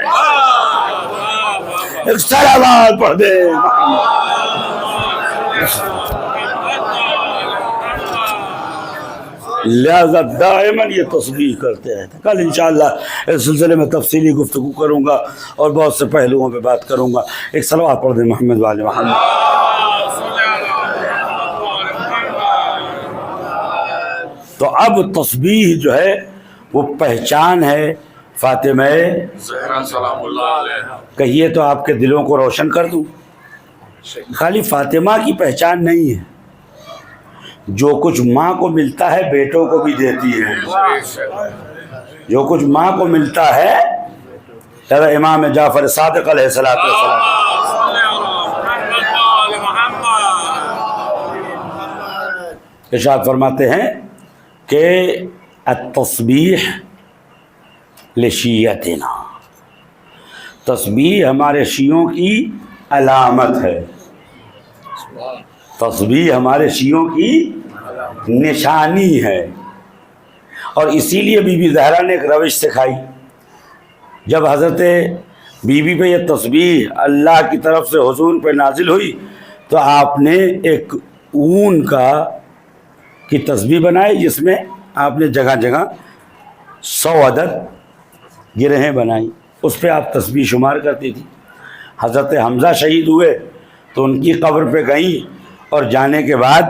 ایک صلوات پڑھ دے. لہذا دائماً یہ تسبیح کرتے رہتے. کل انشاءاللہ اس سلسلے میں تفصیلی گفتگو کروں گا اور بہت سے پہلوؤں پہ بات کروں گا. ایک صلوات پڑھ دیں محمد والے محمد. تو اب تسبیح جو ہے وہ پہچان ہے فاطمہ زہرا سلام اللہ علیہ. کہیے تو آپ کے دلوں کو روشن کر دوں. خالی فاطمہ کی پہچان نہیں ہے، جو کچھ ماں کو ملتا ہے بیٹوں کو بھی دیتی ہے. جو کچھ ماں کو ملتا ہے، امام جعفر صادق علیہ الصلوۃ والسلام ارشاد فرماتے ہیں کہ التسبیح لشیعتنا، تسبیح ہمارے شیعوں کی علامت ہے. تسبیح ہمارے شیعوں کی نشانی ہے. اور اسی لیے بی بی زہرا نے ایک روش سکھائی. جب حضرت بی بی پہ یہ تسبیح اللہ کی طرف سے حضور پہ نازل ہوئی تو آپ نے ایک اون کی تسبیح بنائی، جس میں آپ نے جگہ جگہ 100 عدد گرہیں بنائی. اس پہ آپ تسبیح شمار کرتی تھی. حضرت حمزہ شہید ہوئے تو ان کی قبر پہ گئیں اور جانے کے بعد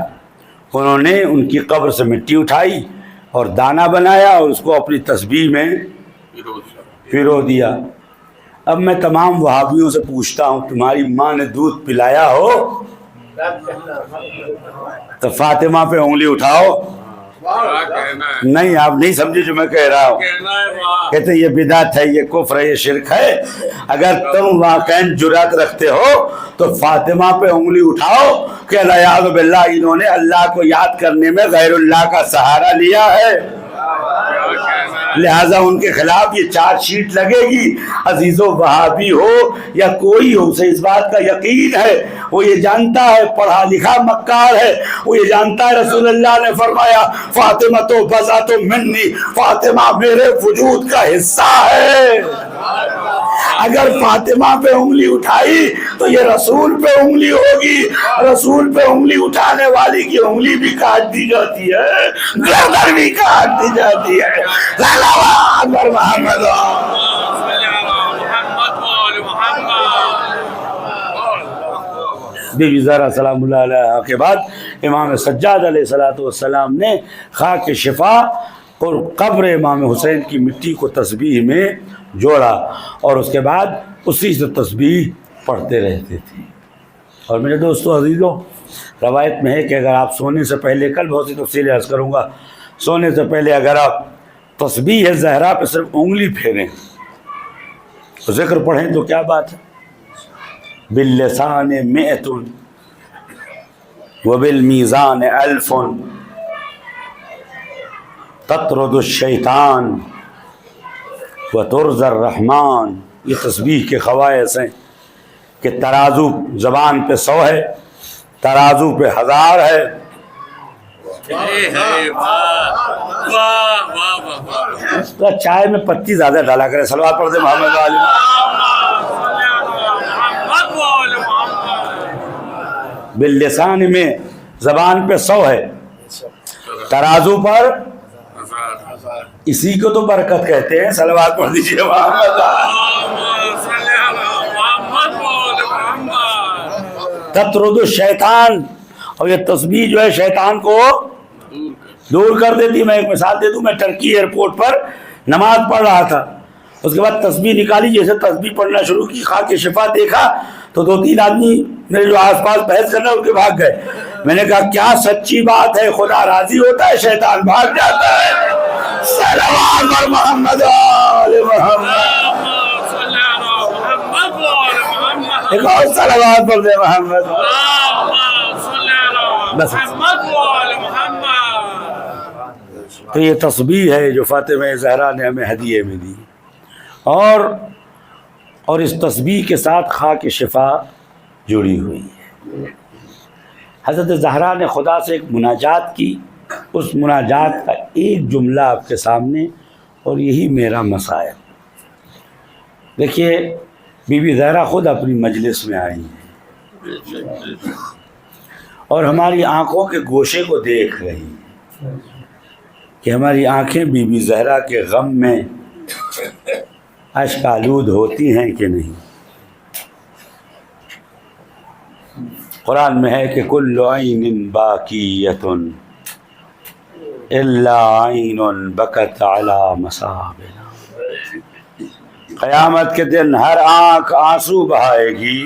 انہوں نے ان کی قبر سے مٹی اٹھائی اور دانہ بنایا اور اس کو اپنی تسبیح میں پھرو دیا. اب میں تمام وہابیوں سے پوچھتا ہوں، تمہاری ماں نے دودھ پلایا ہو تو فاطمہ پہ انگلی اٹھاؤ. نہیں، آپ نہیں سمجھے جو میں کہہ رہا ہوں. کہتے یہ بدعت ہے، یہ کفر ہے، یہ شرک ہے. اگر تم واقعاً جرات رکھتے ہو تو فاطمہ پہ انگلی اٹھاؤ کہ العیاذ باللہ انہوں نے اللہ کو یاد کرنے میں غیر اللہ کا سہارا لیا ہے، لہذا ان کے خلاف یہ چارج شیٹ لگے گی. عزیز و وہابی ہو یا کوئی ہو، اسے اس بات کا یقین ہے، وہ یہ جانتا ہے پڑھا لکھا مکار ہے، وہ یہ جانتا ہے رسول اللہ نے فرمایا فاطمہ تو بذات منی، فاطمہ میرے وجود کا حصہ ہے. اگر فاطمہ پہ انگلی اٹھائی تو یہ رسول پہ انگلی ہوگی. رسول پہ انگلی اٹھانے والی کی انگلی بھی کاٹ دی جاتی ہے، گردن بھی کاٹ دی جاتی ہے. محمد بی بی زہرا سلام اللہ علیہ کے بعد امام سجاد علیہ الصلوۃ والسلام نے خاک شفا اور قبر امام حسین کی مٹی کو تسبیح میں جوڑا اور اس کے بعد اسی سے تسبیح پڑھتے رہتے تھے. اور میرے دوستوں عزیزوں، روایت میں ہے کہ اگر آپ سونے سے پہلے، کل بہت سی تفصیلیں عرض کروں گا، سونے سے پہلے اگر آپ تسبیح زہرا پہ صرف انگلی پھیریں، ذکر پڑھیں تو کیا بات ہے، باللسان مئۃ وبالمیزان الف تطرد الشیطان وترضی الرحمن. یہ تسبیح کے خواص ہیں کہ ترازو زبان پہ 100 ہے، ترازو پہ 1000 ہے. تو چائے میں پتی زیادہ ڈالا کرے. صلوات پڑھ دیں محمد علی. باللسان میں زبان پہ 100 ہے، ترازو پر، اسی کو تو برکت کہتے ہیں. صلوات پڑھ دیجیے محمد. تطرد الشیطان، اور یہ تسبیح جو ہے شیطان کو دور کر دیتی. میں ایک مثال دے دوں، میں ٹرکی ایئرپورٹ پر نماز پڑھ رہا تھا، اس کے بعد تسبیح نکالی، جیسے تسبیح پڑھنا شروع کی، خاک شفا دیکھا تو 2-3 آدمی میرے جو آس پاس بحث کرنا ان کے بھاگ گئے. میں نے کہا کیا سچی بات ہے، خدا راضی ہوتا ہے، شیطان بھاگ جاتا ہے. صلوات پر محمد آل محمد. ایک اور صلوات پر دے محمد. بس تو یہ تسبیح ہے جو فاطمہ زہرا نے ہمیں ہدیے میں دی، اور اس تسبیح کے ساتھ خاک شفا جڑی ہوئی ہے. حضرت زہرا نے خدا سے ایک مناجات کی، اس مناجات کا ایک جملہ آپ کے سامنے، اور یہی میرا مسائل. دیکھیے بی بی زہرا خود اپنی مجلس میں آئی ہیں اور ہماری آنکھوں کے گوشے کو دیکھ رہی ہیں کہ ہماری آنکھیں بی بی زہرا کے غم میں اشک آلود ہوتی ہیں کہ نہیں. قرآن میں ہے کہ کل عین باکیۃ الا عین بکت علی مصابنا. قیامت کے دن ہر آنکھ آنسو بہائے گی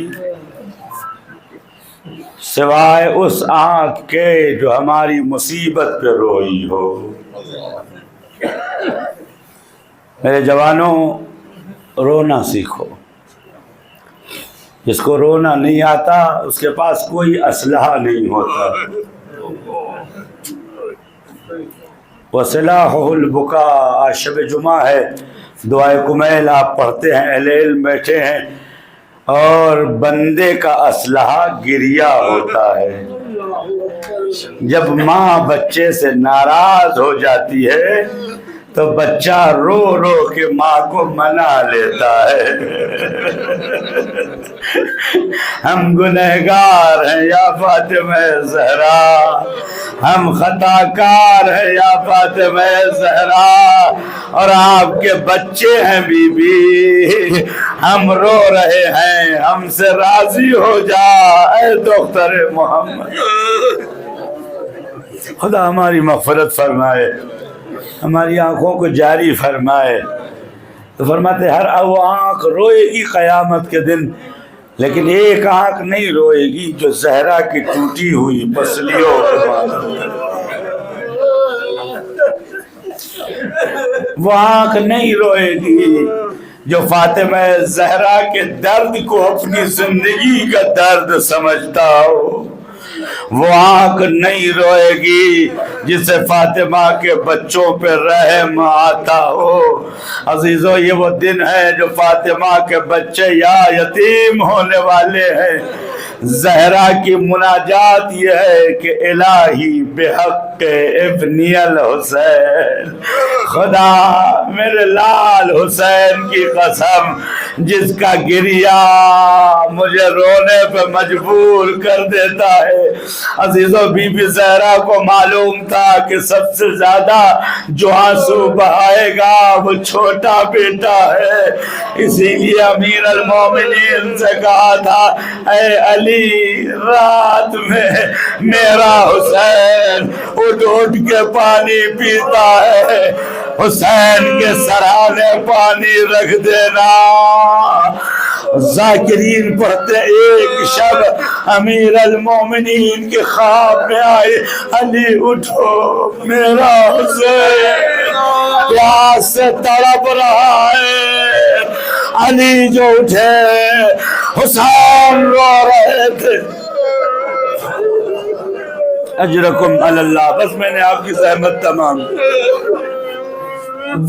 سوائے اس آنکھ کے جو ہماری مصیبت پہ روئی ہو. میرے جوانوں، رونا سیکھو. جس کو رونا نہیں آتا اس کے پاس کوئی اسلحہ نہیں ہوتا. وَسِلَاحُ الْبُكَاء. آج شب جمعہ ہے، دعائے کمیل آپ پڑھتے ہیں، اہل علم بیٹھے ہیں، اور بندے کا اسلحہ گریہ ہوتا ہے. جب ماں بچے سے ناراض ہو جاتی ہے تو بچہ رو رو کے ماں کو منا لیتا ہے. ہم گنہگار ہیں یا فاطمہ زہرا، ہم خطا کار ہیں یا فاطمہ زہرا، اور آپ کے بچے ہیں بی بی، ہم رو رہے ہیں، ہم سے راضی ہو جا اے دختر محمد. خدا ہماری مغفرت فرمائے، ہماری آنکھوں کو جاری فرمائے. تو فرماتے ہر وہ آنکھ روئے گی قیامت کے دن، لیکن ایک آنکھ نہیں روئے گی جو زہرا کی ٹوٹی ہوئی پسلیوں کے بعد. وہ آنکھ نہیں روئے گی جو فاطمہ زہرا کے درد کو اپنی زندگی کا درد سمجھتا ہو. وہ آنکھ نہیں روئے گی جسے فاطمہ کے بچوں پہ رحم آتا ہو. عزیزو، یہ وہ دن ہے جو فاطمہ کے بچے یا یتیم ہونے والے ہیں. زہرا کی مناجات یہ ہے کہ الہی بحق ابنی الحسین، خدا میرے لال حسین کی قسم جس کا گریہ مجھے رونے پہ مجبور کر دیتا ہے. عزیزو، بی بی زہرا کو معلوم تھا کہ سب سے زیادہ جو آنسو بہائے گا وہ چھوٹا بیٹا ہے. اسی لیے امیر المومنین سے کہا تھا اے علی، رات میں میرا حسین اٹھ اٹھ کے پانی پیتا ہے، حسین کے سرانے پانی رکھ دینا. ذاکرین پڑھتے ایک شب امیر المومنین کے خواب میں آئے، علی اٹھو میرا حسین پیاس سے تڑپ رہا ہے۔ علی جو اٹھے، حسین رو رہے تھے۔ اجرکم علی اللہ، بس میں نے آپ کی زحمت تمام۔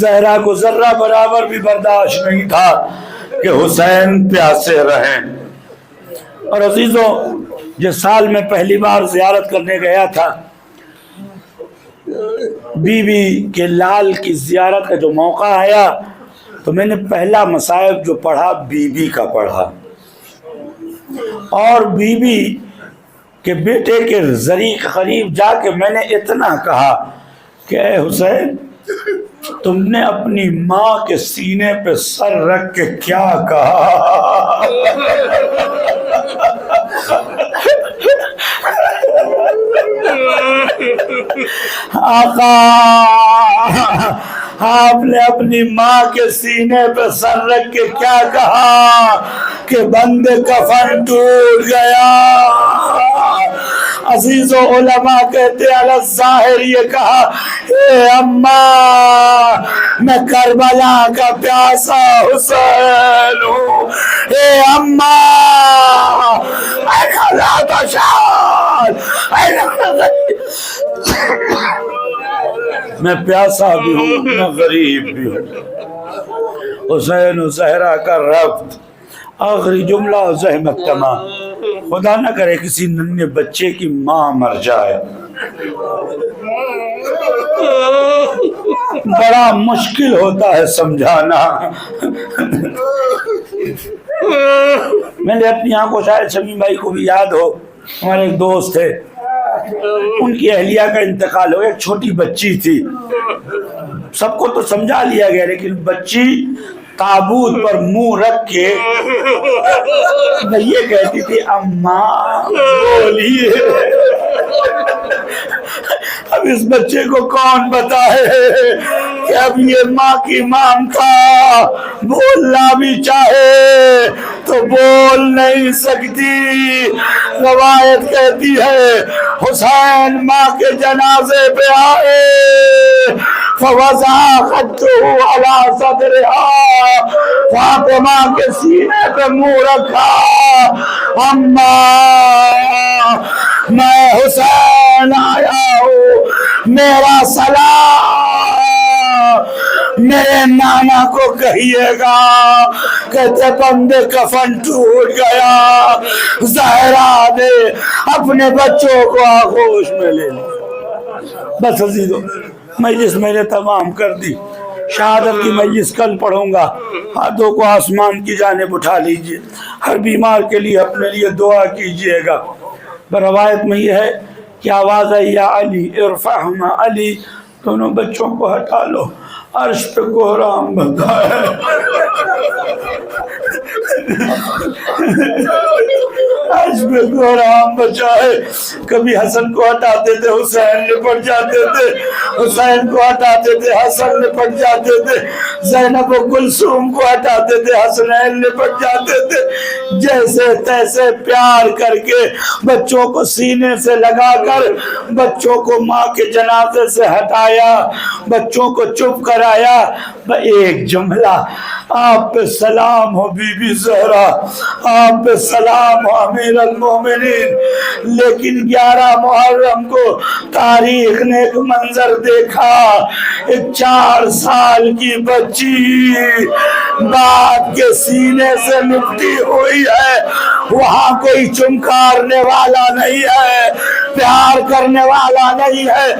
زہرا کو ذرہ برابر بھی برداشت نہیں تھا کہ حسین پیاسے رہیں۔ اور عزیزوں، جس سال میں پہلی بار زیارت کرنے گیا تھا، بی بی کے لال کی زیارت کا جو موقع آیا تو میں نے پہلا مصائب جو پڑھا بی بی کا پڑھا، اور بی بی کے بیٹے کے ذریع قریب جا کے میں نے اتنا کہا کہ اے حسین، تم نے اپنی ماں کے سینے پہ سر رکھ کے کیا کہا؟ آقا، آپ نے اپنی ماں کے سینے پہ سر رکھ کے کیا کہا کہ بند کفن ٹوٹ گیا؟ عزیز و علماء کہتے علی الظاہر یہ کہا، اے اماں میں کربلا کا پیاسا حسین ہوں، اے اماں اے لا تشعر، میں پیاسا بھی ہوں، میں غریب بھی ہوں۔ حسین و زہرا کا ربط، آخری جملہ و زحمت تمام۔ خدا نہ کرے کسی ننھے بچے کی ماں مر جائے، بڑا مشکل ہوتا ہے سمجھانا۔ میں نے اپنی آنکھوں، شاید شمیم بھائی کو بھی یاد ہو، ہمارے ایک دوست تھے، ان کی اہلیہ کا انتقال ہو گیا، ایک چھوٹی بچی تھی، سب کو تو سمجھا لیا گیا، لیکن بچی تابوت پر منہ رکھ کے یہ کہتی تھی، اماں بولیے۔ اب اس بچے کو کون بتائے کہ اب یہ ماں کی مام تھا، بولنا بھی چاہے تو بول نہیں سکتی۔ روایت کہتی ہے حسین ماں کے جنازے پہ آئے، فوضع خدہ علی صدرہا، فاطمہ کے سینے پہ منہ رکھا، اماں میں حسین آیا ہوں، میرا سلام میرے نانا کو کہیے گا۔ کہتے بند کفن ٹوٹ گیا، زہرا نے اپنے بچوں کو آغوش میں لے لیا۔ بس عزیزوں، مجلس میں نے تمام کر دی، شہادت کی مجلس کل پڑھوں گا۔ ہاتھوں کو آسمان کی جانب اٹھا لیجئے، ہر بیمار کے لیے اپنے لیے دعا کیجئے گا۔ روایت میں یہ ہے کہ آواز ہے، یا علی ارفعہما، علی دونوں بچوں کو ہٹا لو، عرش پہ کوہرام بندھا ہے۔ عرش پہ کوہرام بچا ہے۔ کبھی حسن کو ہٹاتے تھے، حسین لپٹ جاتے تھے، حسین کو ہٹاتے تھے، حسن لپٹ جاتے تھے، زینب و کلثوم کو ہٹاتے تھے، حسنین لپٹ جاتے تھے۔ جیسے تیسے پیار کر کے بچوں کو سینے سے لگا کر بچوں کو ماں کے جنازے سے ہٹایا، بچوں کو چپ کرایا۔ ایک جملہ، آپ پہ سلام ہو بی بی زہرا، آپ پہ سلام ہو امیر المومنین۔ لیکن 11 محرم کو تاریخ نے ایک منظر دیکھا، ایک 4 سال کی بچی باپ کے سینے سے لپٹی ہوئی ہے، وہاں کوئی چمکارنے والا نہیں ہے، پیار کرنے والا نہیں ہے۔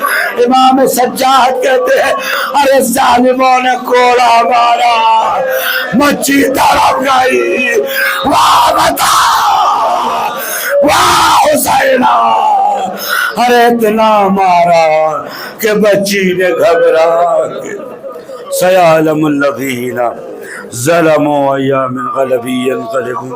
امام سجاد کہتے ہیں، ارے ظالموں نے کوڑا مارا، مچھی تڑپ گئی، واہ بتا واہ حسینہ، ارے اتنا مارا کہ بچی نے گھبرا کے۔ سیعلم الذین ظلموا ایام غلبی ینقلبون۔